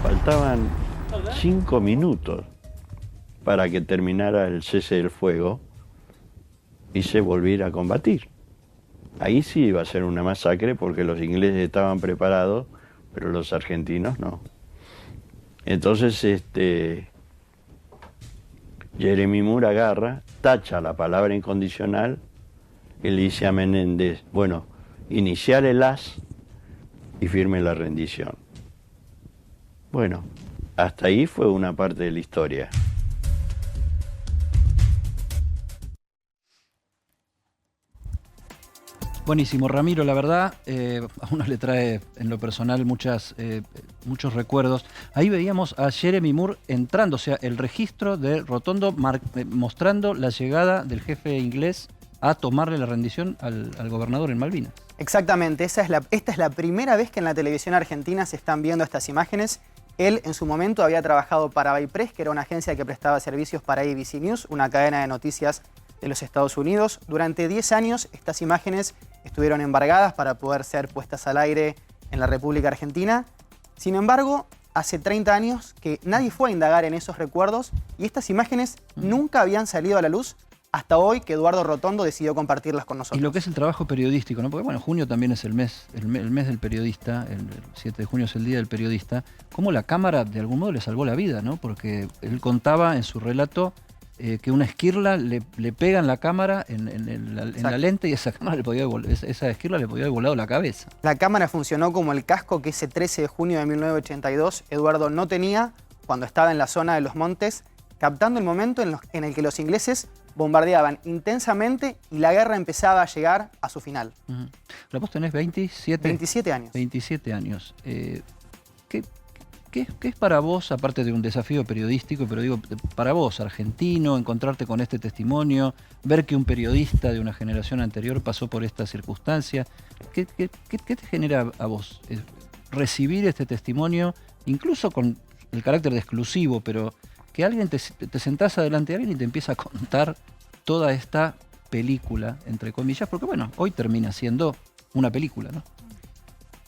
Faltaban 5 minutos para que terminara el cese del fuego y se volviera a combatir. Ahí sí iba a ser una masacre porque los ingleses estaban preparados, pero los argentinos no. Entonces Jeremy Moore agarra, tacha la palabra incondicional y le dice a Menéndez, bueno, iniciar el as y firme la rendición. Bueno, hasta ahí fue una parte de la historia. Buenísimo, Ramiro, la verdad, a uno le trae en lo personal muchos recuerdos. Ahí veíamos a Jeremy Moore entrando, o sea, el registro de Rotondo mostrando la llegada del jefe inglés a tomarle la rendición al gobernador en Malvinas. Exactamente, esta es la primera vez que en la televisión argentina se están viendo estas imágenes. Él en su momento había trabajado para Baypress, que era una agencia que prestaba servicios para ABC News, una cadena de noticias de los Estados Unidos. Durante 10 años estas imágenes estuvieron embargadas para poder ser puestas al aire en la República Argentina. Sin embargo, hace 30 años que nadie fue a indagar en esos recuerdos y estas imágenes nunca habían salido a la luz hasta hoy que Eduardo Rotondo decidió compartirlas con nosotros. Y lo que es el trabajo periodístico, ¿no? Porque bueno, junio también es el mes del periodista, el 7 de junio es el Día del Periodista, cómo la cámara de algún modo le salvó la vida, ¿no? Porque él contaba en su relato que una esquirla le pega en la cámara, en la lente, y esa esquirla le podía haber volado la cabeza. La cámara funcionó como el casco que ese 13 de junio de 1982 Eduardo no tenía cuando estaba en la zona de los montes, captando el momento en el que los ingleses bombardeaban intensamente y la guerra empezaba a llegar a su final. Vos tenés 27 años. 27 años. ¿Qué es para vos, aparte de un desafío periodístico, pero digo, para vos, argentino, encontrarte con este testimonio, ver que un periodista de una generación anterior pasó por esta circunstancia? ¿Qué te genera a vos recibir este testimonio, incluso con el carácter de exclusivo, pero que alguien te sentás adelante de alguien y te empieza a contar toda esta película, entre comillas, porque bueno, hoy termina siendo una película, ¿no?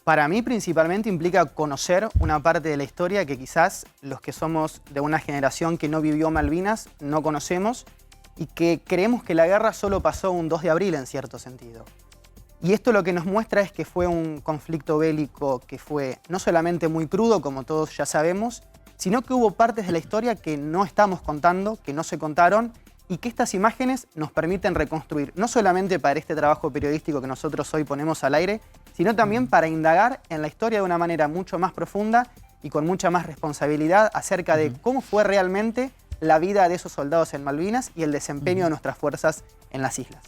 Para mí principalmente implica conocer una parte de la historia que quizás los que somos de una generación que no vivió Malvinas no conocemos y que creemos que la guerra solo pasó un 2 de abril en cierto sentido. Y esto lo que nos muestra es que fue un conflicto bélico que fue no solamente muy crudo, como todos ya sabemos, sino que hubo partes de la historia que no estamos contando, que no se contaron, y que estas imágenes nos permiten reconstruir, no solamente para este trabajo periodístico que nosotros hoy ponemos al aire, sino también para indagar en la historia de una manera mucho más profunda y con mucha más responsabilidad acerca de cómo fue realmente la vida de esos soldados en Malvinas y el desempeño de nuestras fuerzas en las islas.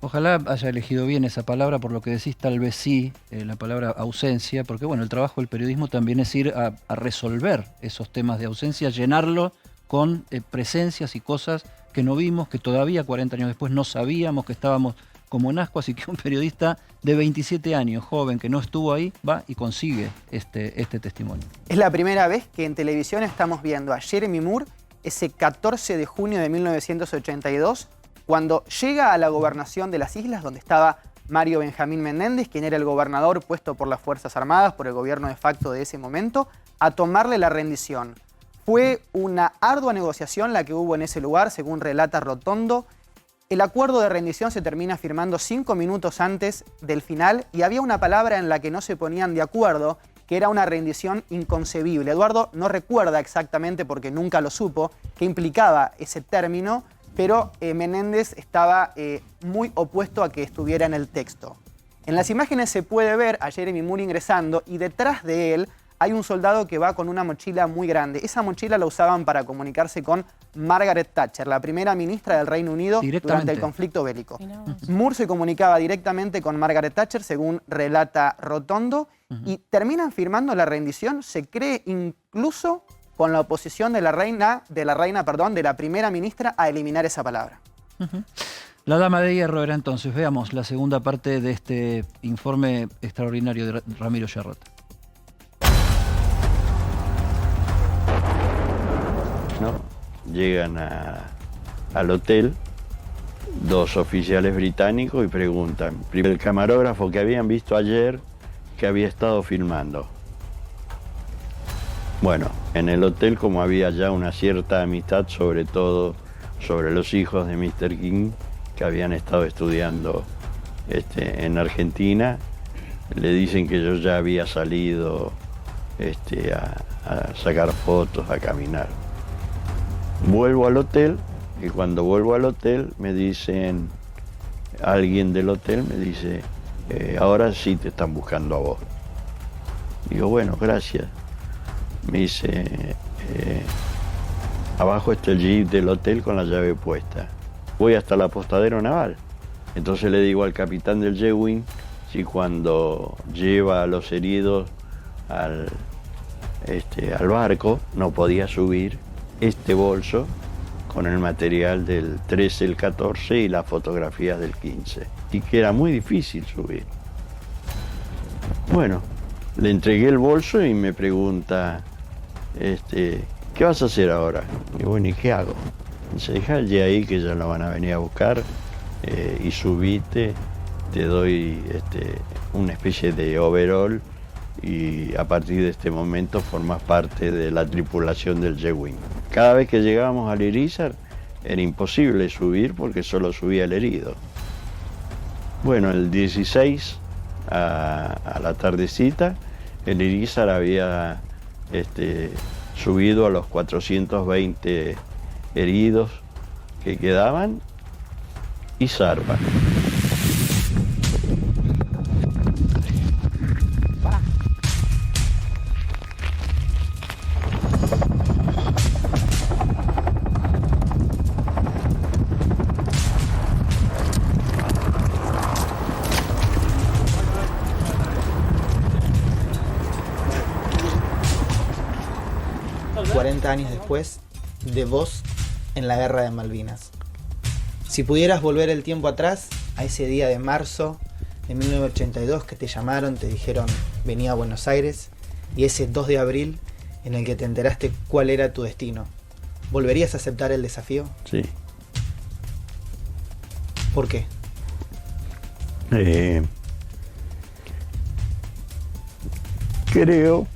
Ojalá haya elegido bien esa palabra, por lo que decís, tal vez sí, la palabra ausencia, porque bueno, el trabajo del periodismo también es ir a resolver esos temas de ausencia, llenarlo con presencias y cosas que no vimos, que todavía 40 años después no sabíamos, que estábamos como en ascuas, y que un periodista de 27 años, joven, que no estuvo ahí, va y consigue este testimonio. Es la primera vez que en televisión estamos viendo a Jeremy Moore ese 14 de junio de 1982, cuando llega a la gobernación de las islas, donde estaba Mario Benjamín Menéndez, quien era el gobernador puesto por las Fuerzas Armadas, por el gobierno de facto de ese momento, a tomarle la rendición. Fue una ardua negociación la que hubo en ese lugar, según relata Rotondo. El acuerdo de rendición se termina firmando 5 minutos antes del final y había una palabra en la que no se ponían de acuerdo, que era una rendición inconcebible. Eduardo no recuerda exactamente, porque nunca lo supo, qué implicaba ese término, pero Menéndez estaba muy opuesto a que estuviera en el texto. En las imágenes se puede ver a Jeremy Moore ingresando y detrás de él hay un soldado que va con una mochila muy grande. Esa mochila la usaban para comunicarse con Margaret Thatcher, la primera ministra del Reino Unido durante el conflicto bélico. Moore se comunicaba directamente con Margaret Thatcher, según relata Rotondo, y terminan firmando la rendición, se cree incluso con la oposición de la primera ministra a eliminar esa palabra. La dama de hierro era entonces. Veamos la segunda parte de este informe extraordinario de Ramiro Yarrota. ¿No? Llegan al hotel 2 oficiales británicos y preguntan, el camarógrafo que habían visto ayer, que había estado filmando. Bueno, en el hotel, como había ya una cierta amistad, sobre todo sobre los hijos de Mr. King, que habían estado estudiando en Argentina, le dicen que yo ya había salido a sacar fotos, a caminar. Vuelvo al hotel y cuando vuelvo al hotel me dicen, alguien del hotel me dice, ahora sí te están buscando a vos. Digo, bueno, gracias. Me dice, abajo está el jeep del hotel con la llave puesta. Voy hasta el apostadero naval. Entonces le digo al capitán del J-Wing si cuando lleva a los heridos al barco no podía subir este bolso con el material del 13, el 14 y las fotografías del 15. Y que era muy difícil subir. Bueno, le entregué el bolso y me pregunta, ¿qué vas a hacer ahora? Y bueno, ¿y qué hago? Dice, dejale ahí que ya lo van a venir a buscar y subite, te doy una especie de overall y a partir de este momento formas parte de la tripulación del J-Wing. Cada vez que llegábamos al Irizar era imposible subir porque solo subía el herido. Bueno, el 16 a la tardecita, el Irizar había subido a los 420 heridos que quedaban y zarpa. Años después de vos en la guerra de Malvinas. Si pudieras volver el tiempo atrás, a ese día de marzo de 1982 que te llamaron, te dijeron venía a Buenos Aires, y ese 2 de abril en el que te enteraste cuál era tu destino, ¿volverías a aceptar el desafío? Sí. ¿Por qué? Creo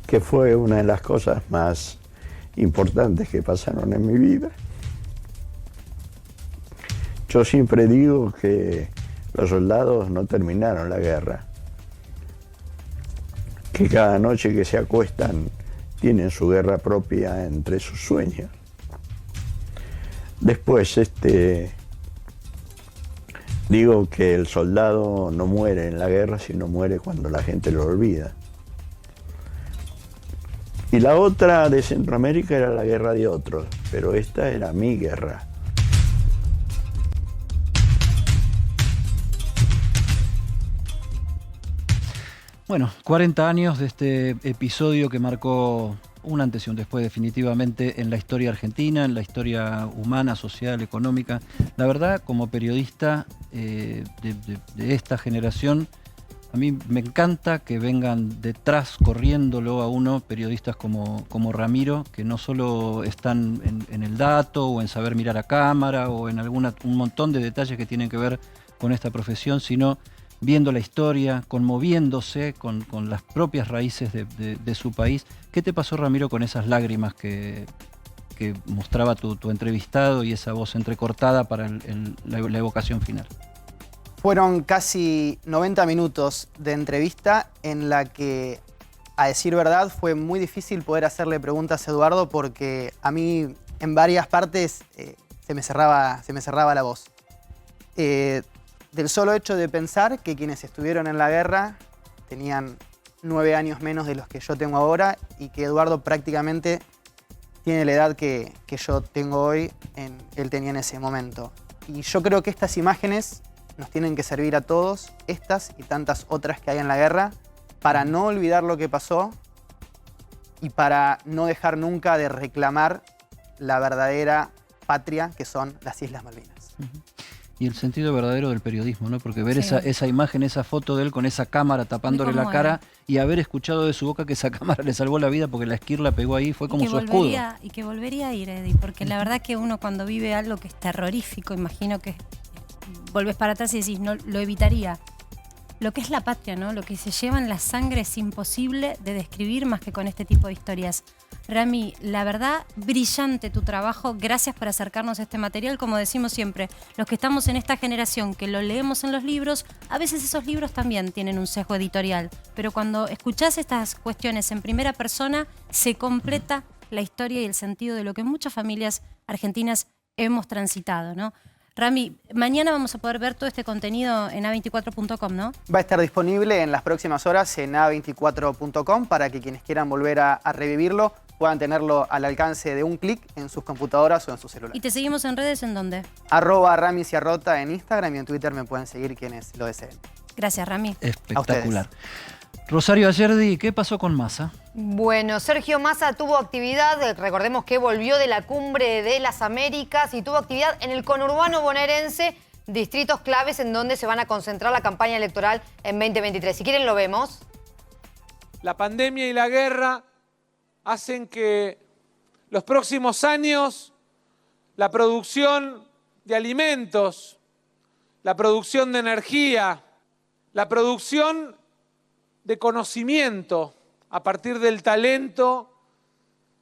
que fue una de las cosas más importantes que pasaron en mi vida. Yo siempre digo que los soldados no terminaron la guerra, que cada noche que se acuestan tienen su guerra propia entre sus sueños. Después, digo que el soldado no muere en la guerra, sino muere cuando la gente lo olvida. Y la otra de Centroamérica era la guerra de otros, pero esta era mi guerra. Bueno, 40 años de este episodio que marcó un antes y un después definitivamente en la historia argentina, en la historia humana, social, económica. La verdad, como periodista de esta generación, a mí me encanta que vengan detrás, corriéndolo a uno, periodistas como Ramiro, que no solo están en el dato o en saber mirar a cámara o en un montón de detalles que tienen que ver con esta profesión, sino viendo la historia, conmoviéndose con las propias raíces de su país. ¿Qué te pasó, Ramiro, con esas lágrimas que mostraba tu entrevistado y esa voz entrecortada para la evocación final? Fueron casi 90 minutos de entrevista en la que, a decir verdad, fue muy difícil poder hacerle preguntas a Eduardo porque a mí en varias partes se me cerraba la voz. Del solo hecho de pensar que quienes estuvieron en la guerra tenían 9 años menos de los que yo tengo ahora y que Eduardo prácticamente tiene la edad que yo tengo hoy, él tenía en ese momento. Y yo creo que estas imágenes nos tienen que servir a todos, estas y tantas otras que hay en la guerra, para no olvidar lo que pasó y para no dejar nunca de reclamar la verdadera patria que son las Islas Malvinas. Y el sentido verdadero del periodismo, ¿no? Porque ver esa imagen, esa foto de él con esa cámara tapándole la cara y haber escuchado de su boca que esa cámara le salvó la vida porque la esquirla pegó ahí, fue como su escudo. Y que volvería a ir, Eddie, porque la verdad que uno cuando vive algo que es terrorífico, imagino que volvés para atrás y decís, no, lo evitaría. Lo que es la patria, ¿no? Lo que se lleva en la sangre es imposible de describir más que con este tipo de historias. Rami, la verdad, brillante tu trabajo. Gracias por acercarnos a este material. Como decimos siempre, los que estamos en esta generación que lo leemos en los libros, a veces esos libros también tienen un sesgo editorial. Pero cuando escuchás estas cuestiones en primera persona, se completa la historia y el sentido de lo que muchas familias argentinas hemos transitado, ¿no? Rami, mañana vamos a poder ver todo este contenido en a24.com, ¿no? Va a estar disponible en las próximas horas en a24.com para que quienes quieran volver a revivirlo puedan tenerlo al alcance de un clic en sus computadoras o en sus celulares. ¿Y te seguimos en redes en dónde? @Rami Ciarrota en Instagram y en Twitter me pueden seguir quienes lo deseen. Gracias, Rami. Espectacular. Rosario Ayerdi, ¿qué pasó con Massa? Bueno, Sergio Massa tuvo actividad, recordemos que volvió de la Cumbre de las Américas y tuvo actividad en el conurbano bonaerense, distritos claves en donde se van a concentrar la campaña electoral en 2023. Si quieren lo vemos. La pandemia y la guerra hacen que los próximos años la producción de alimentos, la producción de energía, la producción de conocimiento a partir del talento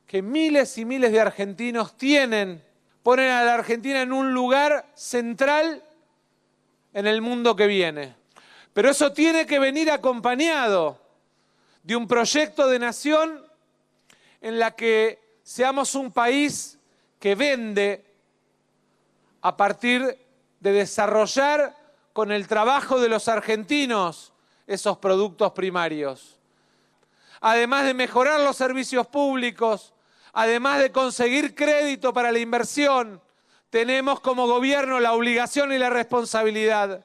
que miles y miles de argentinos tienen, ponen a la Argentina en un lugar central en el mundo que viene. Pero eso tiene que venir acompañado de un proyecto de nación en la que seamos un país que vende a partir de desarrollar con el trabajo de los argentinos esos productos primarios. Además de mejorar los servicios públicos, además de conseguir crédito para la inversión, tenemos como gobierno la obligación y la responsabilidad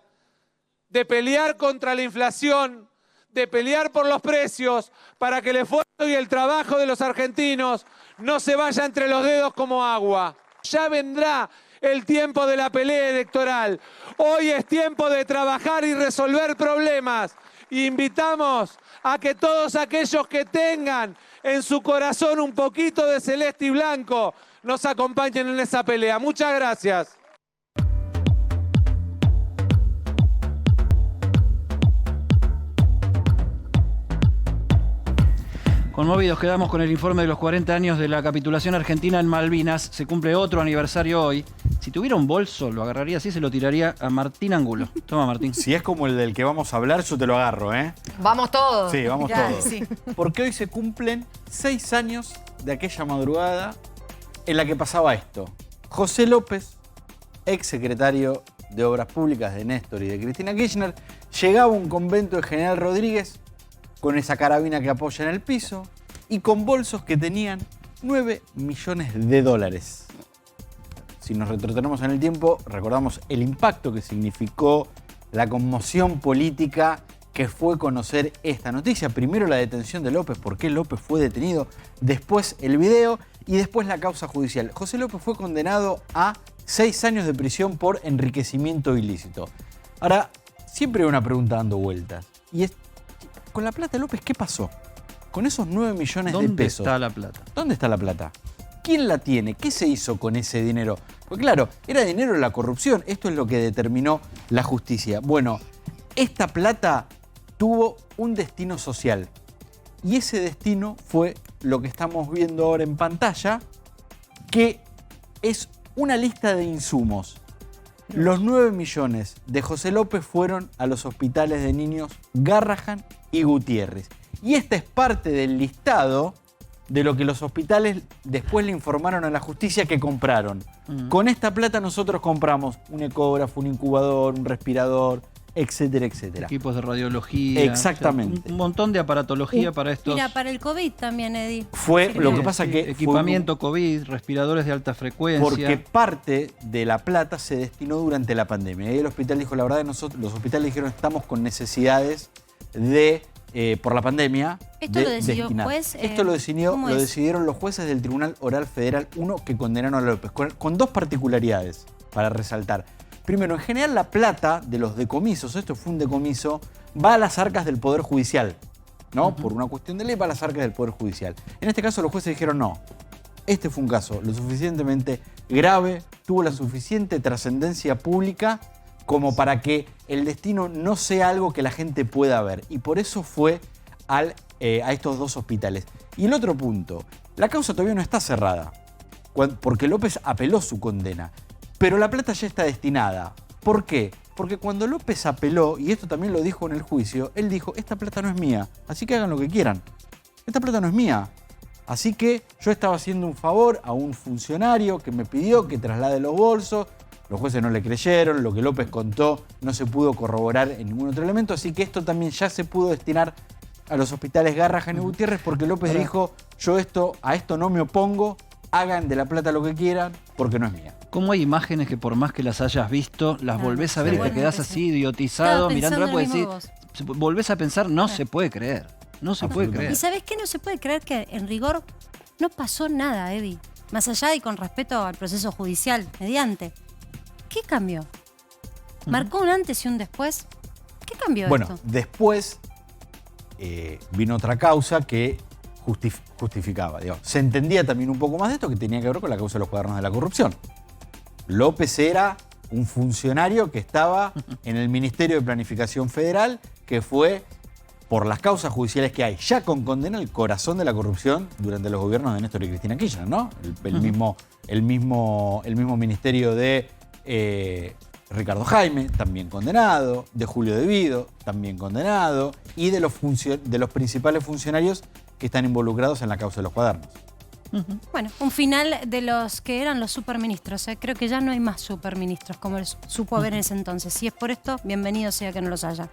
de pelear contra la inflación, de pelear por los precios, para que el esfuerzo y el trabajo de los argentinos no se vaya entre los dedos como agua. Ya vendrá el tiempo de la pelea electoral. Hoy es tiempo de trabajar y resolver problemas. Invitamos a que todos aquellos que tengan en su corazón un poquito de celeste y blanco nos acompañen en esa pelea. Muchas gracias. Conmovidos quedamos con el informe de los 40 años de la capitulación argentina en Malvinas. Se cumple otro aniversario hoy. Si tuviera un bolso, lo agarraría así y se lo tiraría a Martín Angulo. Toma, Martín. Si es como el del que vamos a hablar, yo te lo agarro, ¿eh? Vamos todos. Sí, vamos Ya, todos. sí. Porque hoy se cumplen 6 años de aquella madrugada en la que pasaba esto. José López, ex secretario de Obras Públicas de Néstor y de Cristina Kirchner, llegaba a un convento de General Rodríguez con esa carabina que apoya en el piso y con bolsos que tenían 9 millones de dólares. Si nos retrotraemos en el tiempo, recordamos el impacto que significó la conmoción política que fue conocer esta noticia. Primero la detención de López, por qué López fue detenido, después el video y después la causa judicial. José López fue condenado a 6 años de prisión por enriquecimiento ilícito. Ahora, siempre hay una pregunta dando vueltas. Y es, con la plata de López, ¿qué pasó? Con esos 9 millones de pesos. ¿Dónde está la plata? ¿Dónde está la plata? ¿Quién la tiene? ¿Qué se hizo con ese dinero? Porque claro, era dinero de la corrupción. Esto es lo que determinó la justicia. Bueno, esta plata tuvo un destino social. Y ese destino fue lo que estamos viendo ahora en pantalla, que es una lista de insumos. Los 9 millones de José López fueron a los hospitales de niños Garrahan y Gutiérrez. Y esta es parte del listado de lo que los hospitales después le informaron a la justicia que compraron. Con esta plata nosotros compramos un ecógrafo, un incubador, un respirador, etcétera, etcétera. Equipos de radiología. Exactamente. O sea, un montón de aparatología para estos. Mira, para el COVID también, Eddie. Fue lo que pasa que equipamiento COVID, respiradores de alta frecuencia. Porque parte de la plata se destinó durante la pandemia. Y el hospital dijo, la verdad, nosotros, los hospitales dijeron, estamos con necesidades de por la pandemia. ¿Esto lo decidió el juez? Esto lo decidieron los jueces del Tribunal Oral Federal 1 que condenaron a López, con dos particularidades para resaltar. Primero, en general la plata de los decomisos, esto fue un decomiso, va a las arcas del Poder Judicial, ¿no? Por una cuestión de ley va a las arcas del Poder Judicial. En este caso los jueces dijeron no. Este fue un caso lo suficientemente grave, tuvo la suficiente trascendencia pública como para que el destino no sea algo que la gente pueda ver. Y por eso fue a estos dos hospitales. Y el otro punto, la causa todavía no está cerrada, porque López apeló su condena. Pero la plata ya está destinada. ¿Por qué? Porque cuando López apeló, y esto también lo dijo en el juicio, él dijo, esta plata no es mía, así que hagan lo que quieran. Esta plata no es mía. Así que yo estaba haciendo un favor a un funcionario que me pidió que traslade los bolsos. Los jueces no le creyeron, lo que López contó no se pudo corroborar en ningún otro elemento, así que esto también ya se pudo destinar a los hospitales Garrahan y Gutiérrez porque López dijo, yo a esto no me opongo, hagan de la plata lo que quieran porque no es mía. ¿Cómo hay imágenes que por más que las hayas visto, las volvés a ver y te quedás así idiotizado mirándolas? Puedes decir, volvés a pensar, no se puede creer. No se puede creer. ¿Y sabés qué? No se puede creer que en rigor no pasó nada, Eddie. Más allá y con respeto al proceso judicial mediante. ¿Qué cambió? ¿Marcó un antes y un después? ¿Qué cambió esto? Después vino otra causa que justificaba. Digamos. Se entendía también un poco más de esto, que tenía que ver con la causa de los cuadernos de la corrupción. López era un funcionario que estaba en el Ministerio de Planificación Federal, que fue, por las causas judiciales que hay, ya con condena, el corazón de la corrupción durante los gobiernos de Néstor y Cristina Kirchner, ¿no? El mismo ministerio de Ricardo Jaime, también condenado, de Julio De Vido, también condenado, y de los principales funcionarios que están involucrados en la causa de los cuadernos. Bueno, un final de los que eran los superministros. Creo que ya no hay más superministros, como supo haber en ese entonces. Si es por esto, bienvenido sea que no los haya.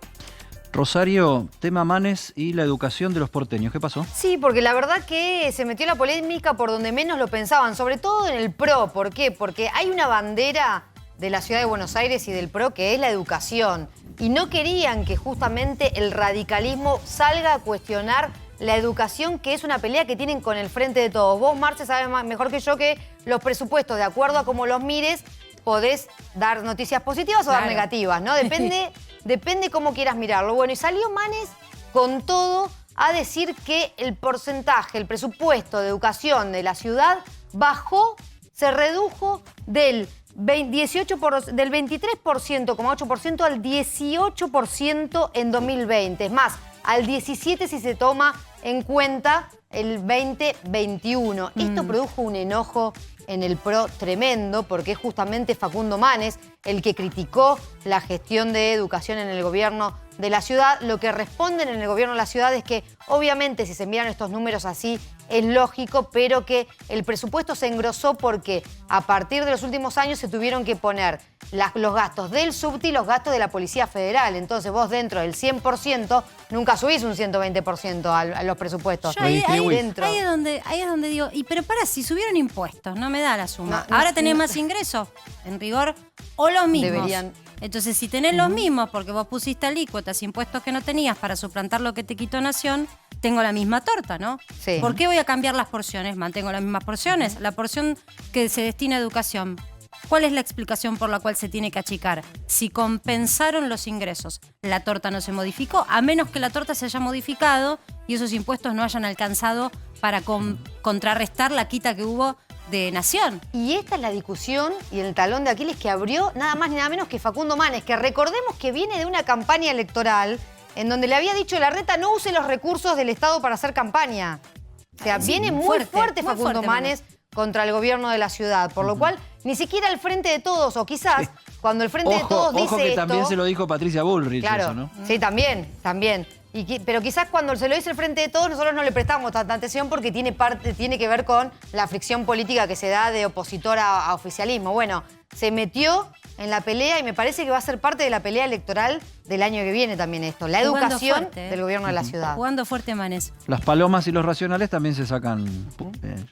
Rosario, tema Manes y la educación de los porteños. ¿Qué pasó? Sí, porque la verdad que se metió la polémica por donde menos lo pensaban, sobre todo en el PRO. ¿Por qué? Porque hay una bandera de la ciudad de Buenos Aires y del PRO que es la educación. Y no querían que justamente el radicalismo salga a cuestionar la educación, que es una pelea que tienen con el Frente de Todos. Vos, Marce, sabés mejor que yo que los presupuestos, de acuerdo a cómo los mires, podés dar noticias positivas o dar negativas, ¿no? Depende cómo quieras mirarlo. Bueno, y salió Manes con todo a decir que el porcentaje, el presupuesto de educación de la ciudad bajó, se redujo del 23,8% al 18% en 2020. Es más, al 17% si se toma en cuenta el 2021. Esto produjo un enojo en el PRO tremendo, porque es justamente Facundo Manes el que criticó la gestión de educación en el gobierno de la ciudad. Lo que responden en el gobierno de la ciudad es que, obviamente, si se miran estos números así, es lógico, pero que el presupuesto se engrosó porque a partir de los últimos años se tuvieron que poner los gastos del subte y los gastos de la Policía Federal. Entonces vos dentro del 100% nunca subís un 120% a los presupuestos. Ahí es donde digo, pero para, si subieron impuestos, no me da la suma. Ahora tenés más ingresos, en rigor, o los mismos. Deberían. Entonces, si tenés los mismos, porque vos pusiste alícuotas, impuestos que no tenías para suplantar lo que te quitó Nación, tengo la misma torta, ¿no? Sí. ¿Por qué voy a cambiar las porciones? Mantengo las mismas porciones. La porción que se destina a educación, ¿cuál es la explicación por la cual se tiene que achicar? Si compensaron los ingresos, la torta no se modificó, a menos que la torta se haya modificado y esos impuestos no hayan alcanzado para contrarrestar la quita que hubo de Nación. Y esta es la discusión y el talón de Aquiles que abrió nada más ni nada menos que Facundo Manes, que recordemos que viene de una campaña electoral en donde le había dicho Larreta no use los recursos del Estado para hacer campaña. O sea, viene muy fuerte Facundo Manes contra el gobierno de la ciudad, por lo cual ni siquiera el Frente de Todos, o quizás cuando el Frente de Todos dice ojo que esto, también se lo dijo Patricia Bullrich, claro, eso, ¿no? Sí, también. Pero quizás cuando se lo dice el Frente de Todos nosotros no le prestamos tanta atención porque tiene que ver con la fricción política que se da de opositor a oficialismo. Bueno, se metió en la pelea y me parece que va a ser parte de la pelea electoral del año que viene también esto. La educación del gobierno de la ciudad. Jugando fuerte Manes. Las palomas y los racionales también se sacan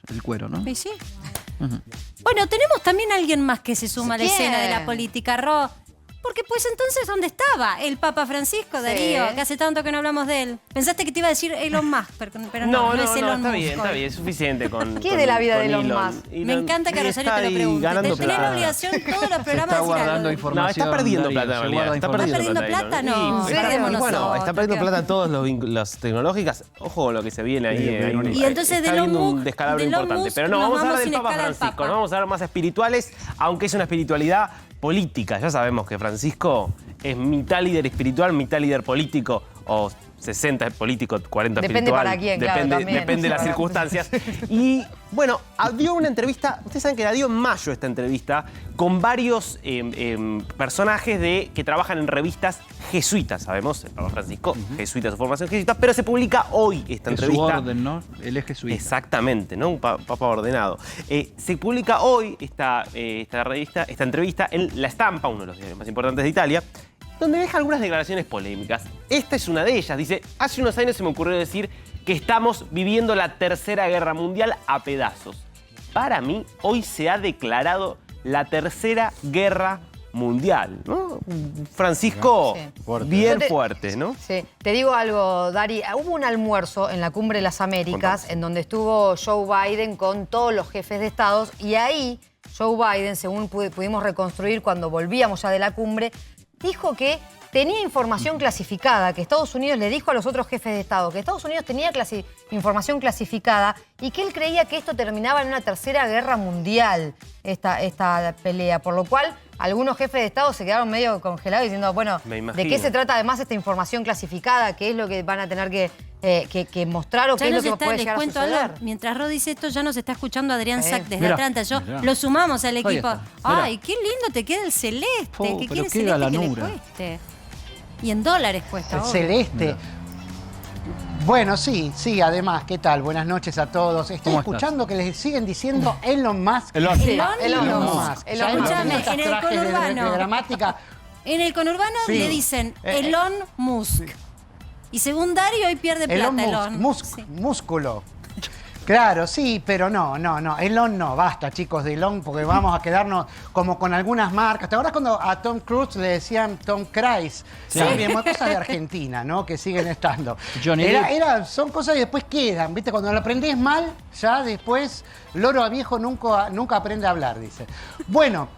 el cuero, ¿no? Sí. Bueno, tenemos también a alguien más que se suma a la escena de la política, Ro. Porque pues entonces, ¿dónde estaba el Papa Francisco, Darío? Que hace tanto que no hablamos de él. Pensaste que te iba a decir Elon Musk, pero no es Elon Musk. Está bien, es suficiente con ¿Qué de la vida de Elon Musk? Me encanta que Rosario te lo pregunte. Tenés la obligación todos los programas de decir algo. No, está perdiendo plata, María. ¿Está perdiendo plata? No. Bueno, está perdiendo plata todos las tecnológicas. Ojo con lo que se viene ahí. Y entonces está habiendo un descalabro importante. Pero no, vamos a hablar del Papa Francisco. No vamos a hablar más espirituales, aunque es una espiritualidad política. Ya sabemos que Francisco es mitad líder espiritual, mitad líder político, o 60 político, 40 depende espiritual. Para quién, Depende de las circunstancias. Y bueno, dio una entrevista, ustedes saben que la dio en mayo esta entrevista, con varios personajes que trabajan en revistas jesuitas, sabemos, el Papa Francisco, jesuita, su formación jesuita, pero se publica hoy esta entrevista. Su orden, ¿no? Él es jesuita. Exactamente, ¿no? Un papa ordenado. Se publica hoy esta entrevista en La Stampa, uno de los diarios más importantes de Italia, donde deja algunas declaraciones polémicas. Esta es una de ellas. Dice, hace unos años se me ocurrió decir que estamos viviendo la Tercera Guerra Mundial a pedazos. Para mí, hoy se ha declarado la Tercera Guerra mundial, ¿no? Francisco, bien fuerte, ¿no? Sí. Te digo algo, Dari. Hubo un almuerzo en la Cumbre de las Américas en donde estuvo Joe Biden con todos los jefes de Estados y ahí Joe Biden, según pudimos reconstruir cuando volvíamos ya de la cumbre, dijo que tenía información clasificada, que Estados Unidos le dijo a los otros jefes de Estado que Estados Unidos tenía información clasificada y que él creía que esto terminaba en una tercera guerra mundial, esta pelea, por lo cual algunos jefes de Estado se quedaron medio congelados diciendo, bueno, ¿de qué se trata además esta información clasificada? ¿Qué es lo que van a tener que mostrar o qué es lo que puede llegar a suceder? Algo, mientras Rod dice esto, ya nos está escuchando Adrián Sack desde Atlanta. Lo sumamos al equipo. Ay, qué lindo te queda el celeste. ¿Qué quiere celeste que le cueste? Y en dólares cuesta. El celeste. Bueno, sí, además, ¿qué tal? Buenas noches a todos. Estoy escuchando que les siguen diciendo Elon Musk. Elon Musk. Escúchame, en el conurbano. En el conurbano le dicen Elon Musk. Y según Dario, hoy pierde plata Elon. Músculo. Claro, sí, pero no. Elon no, basta, chicos, de Elon, porque vamos a quedarnos como con algunas marcas. ¿Te acuerdas cuando a Tom Cruise le decían Tom Cruise? Sí. También, cosas de Argentina, ¿no? Que siguen estando. Son cosas que después quedan, ¿viste? Cuando lo aprendés mal, ya después, loro a viejo nunca aprende a hablar, dice. Bueno,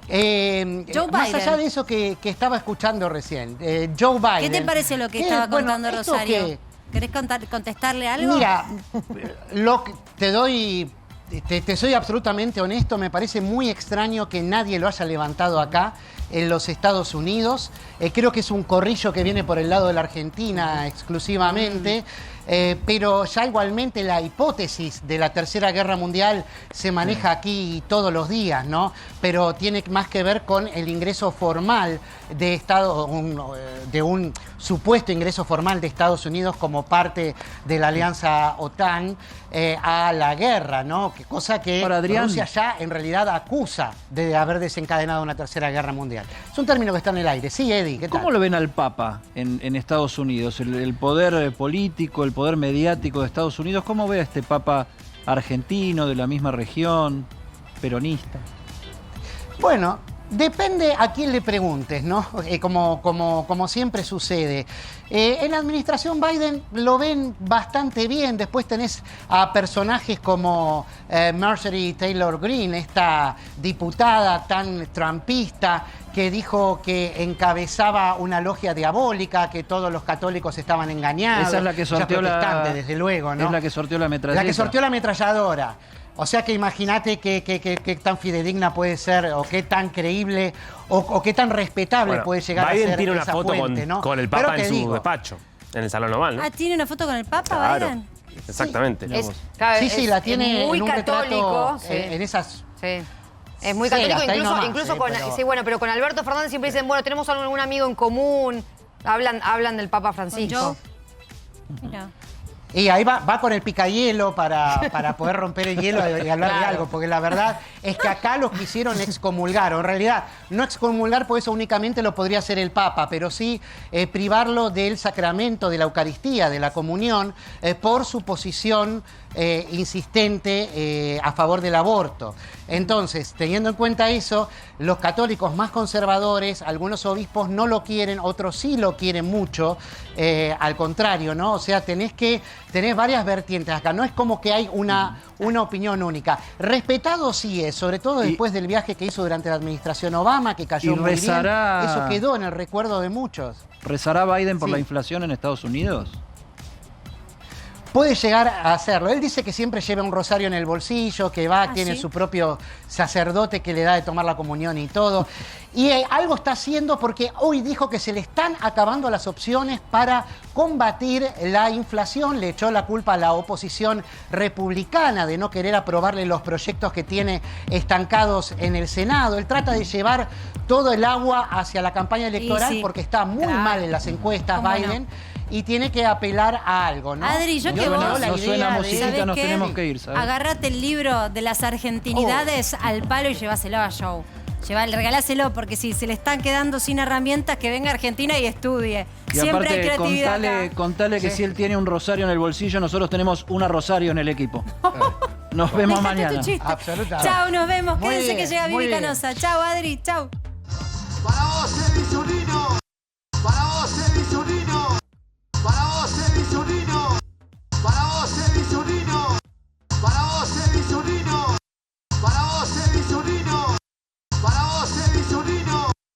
más allá de eso que estaba escuchando recién, Joe Biden. ¿Qué te parece lo que estaba contando Rosario? ¿Querés contestarle algo? Mira, te soy absolutamente honesto, me parece muy extraño que nadie lo haya levantado acá en los Estados Unidos. Creo que es un corrillo que viene por el lado de la Argentina exclusivamente. Pero ya igualmente la hipótesis de la Tercera Guerra Mundial se maneja aquí todos los días, ¿no? Pero tiene más que ver con el ingreso formal de un supuesto ingreso formal de Estados Unidos como parte de la alianza OTAN a la guerra, ¿no? Cosa que Rusia ya en realidad acusa de haber desencadenado una Tercera Guerra Mundial. Es un término que está en el aire. Sí, Eddie, ¿qué tal? ¿Cómo lo ven al Papa en Estados Unidos? El poder político, el poder mediático de Estados Unidos, ¿cómo ve a este Papa argentino, de la misma región, peronista? Bueno, depende a quién le preguntes, ¿no? Como siempre sucede. En la administración Biden lo ven bastante bien. Después tenés a personajes como Marjorie Taylor Greene, esta diputada tan trumpista que dijo que encabezaba una logia diabólica, que todos los católicos estaban engañados. Esa es la que sorteó desde luego, ¿no? Es la que sorteó la ametralladora. La que sorteó la ametralladora. O sea que imagínate qué tan fidedigna puede ser, o qué tan creíble, o qué tan respetable puede llegar Biden a ser tiene una esa foto fuente, ¿no? con el Papa en su despacho, en el Salón Oval, ¿no? Ah, ¿tiene una foto con el Papa, claro. Biden? Exactamente. Sí, la tiene muy en un católico, retrato, en esas... Sí. Es muy católico, incluso con... Pero... Sí, bueno, pero con Alberto Fernández siempre dicen, bueno, tenemos algún amigo en común. Hablan del Papa Francisco. Mira. Y ahí va con el picahielo para poder romper el hielo y hablar de algo, porque la verdad es que acá los quisieron excomulgar, o en realidad no excomulgar, porque eso únicamente lo podría hacer el Papa, pero sí privarlo del sacramento de la Eucaristía, de la comunión, por su posición insistente a favor del aborto. Entonces, teniendo en cuenta eso, los católicos más conservadores, algunos obispos no lo quieren, otros sí lo quieren mucho, al contrario, ¿no? O sea, tenés varias vertientes acá, no es como que hay una opinión única. Respetado sí es, sobre todo después del viaje que hizo durante la administración Obama, que cayó muy bien. Eso quedó en el recuerdo de muchos. ¿Rezará Biden por la inflación en Estados Unidos? Puede llegar a hacerlo. Él dice que siempre lleva un rosario en el bolsillo, que tiene su propio sacerdote que le da de tomar la comunión y todo. Y algo está haciendo porque hoy dijo que se le están acabando las opciones para combatir la inflación. Le echó la culpa a la oposición republicana de no querer aprobarle los proyectos que tiene estancados en el Senado. Él trata de llevar todo el agua hacia la campaña electoral porque está muy mal en las encuestas Biden. No? Y tiene que apelar a algo, ¿no? Adri, yo que vos... No suena musiquita, nos tenemos que ir, ¿sabes? Agárrate el libro de las argentinidades al palo y lleváselo a Joe. Regaláselo, porque si se le están quedando sin herramientas, que venga a Argentina y estudie. Y siempre aparte, hay creatividad contale que si él tiene un rosario en el bolsillo, nosotros tenemos una rosario en el equipo. Nos vemos mañana. Absolutamente. Chau, nos vemos. Quédense que llega Vivi Canosa. Chau, Adri. Chau. Para vos, Evi Zunino. Para vos, Evi Zunino.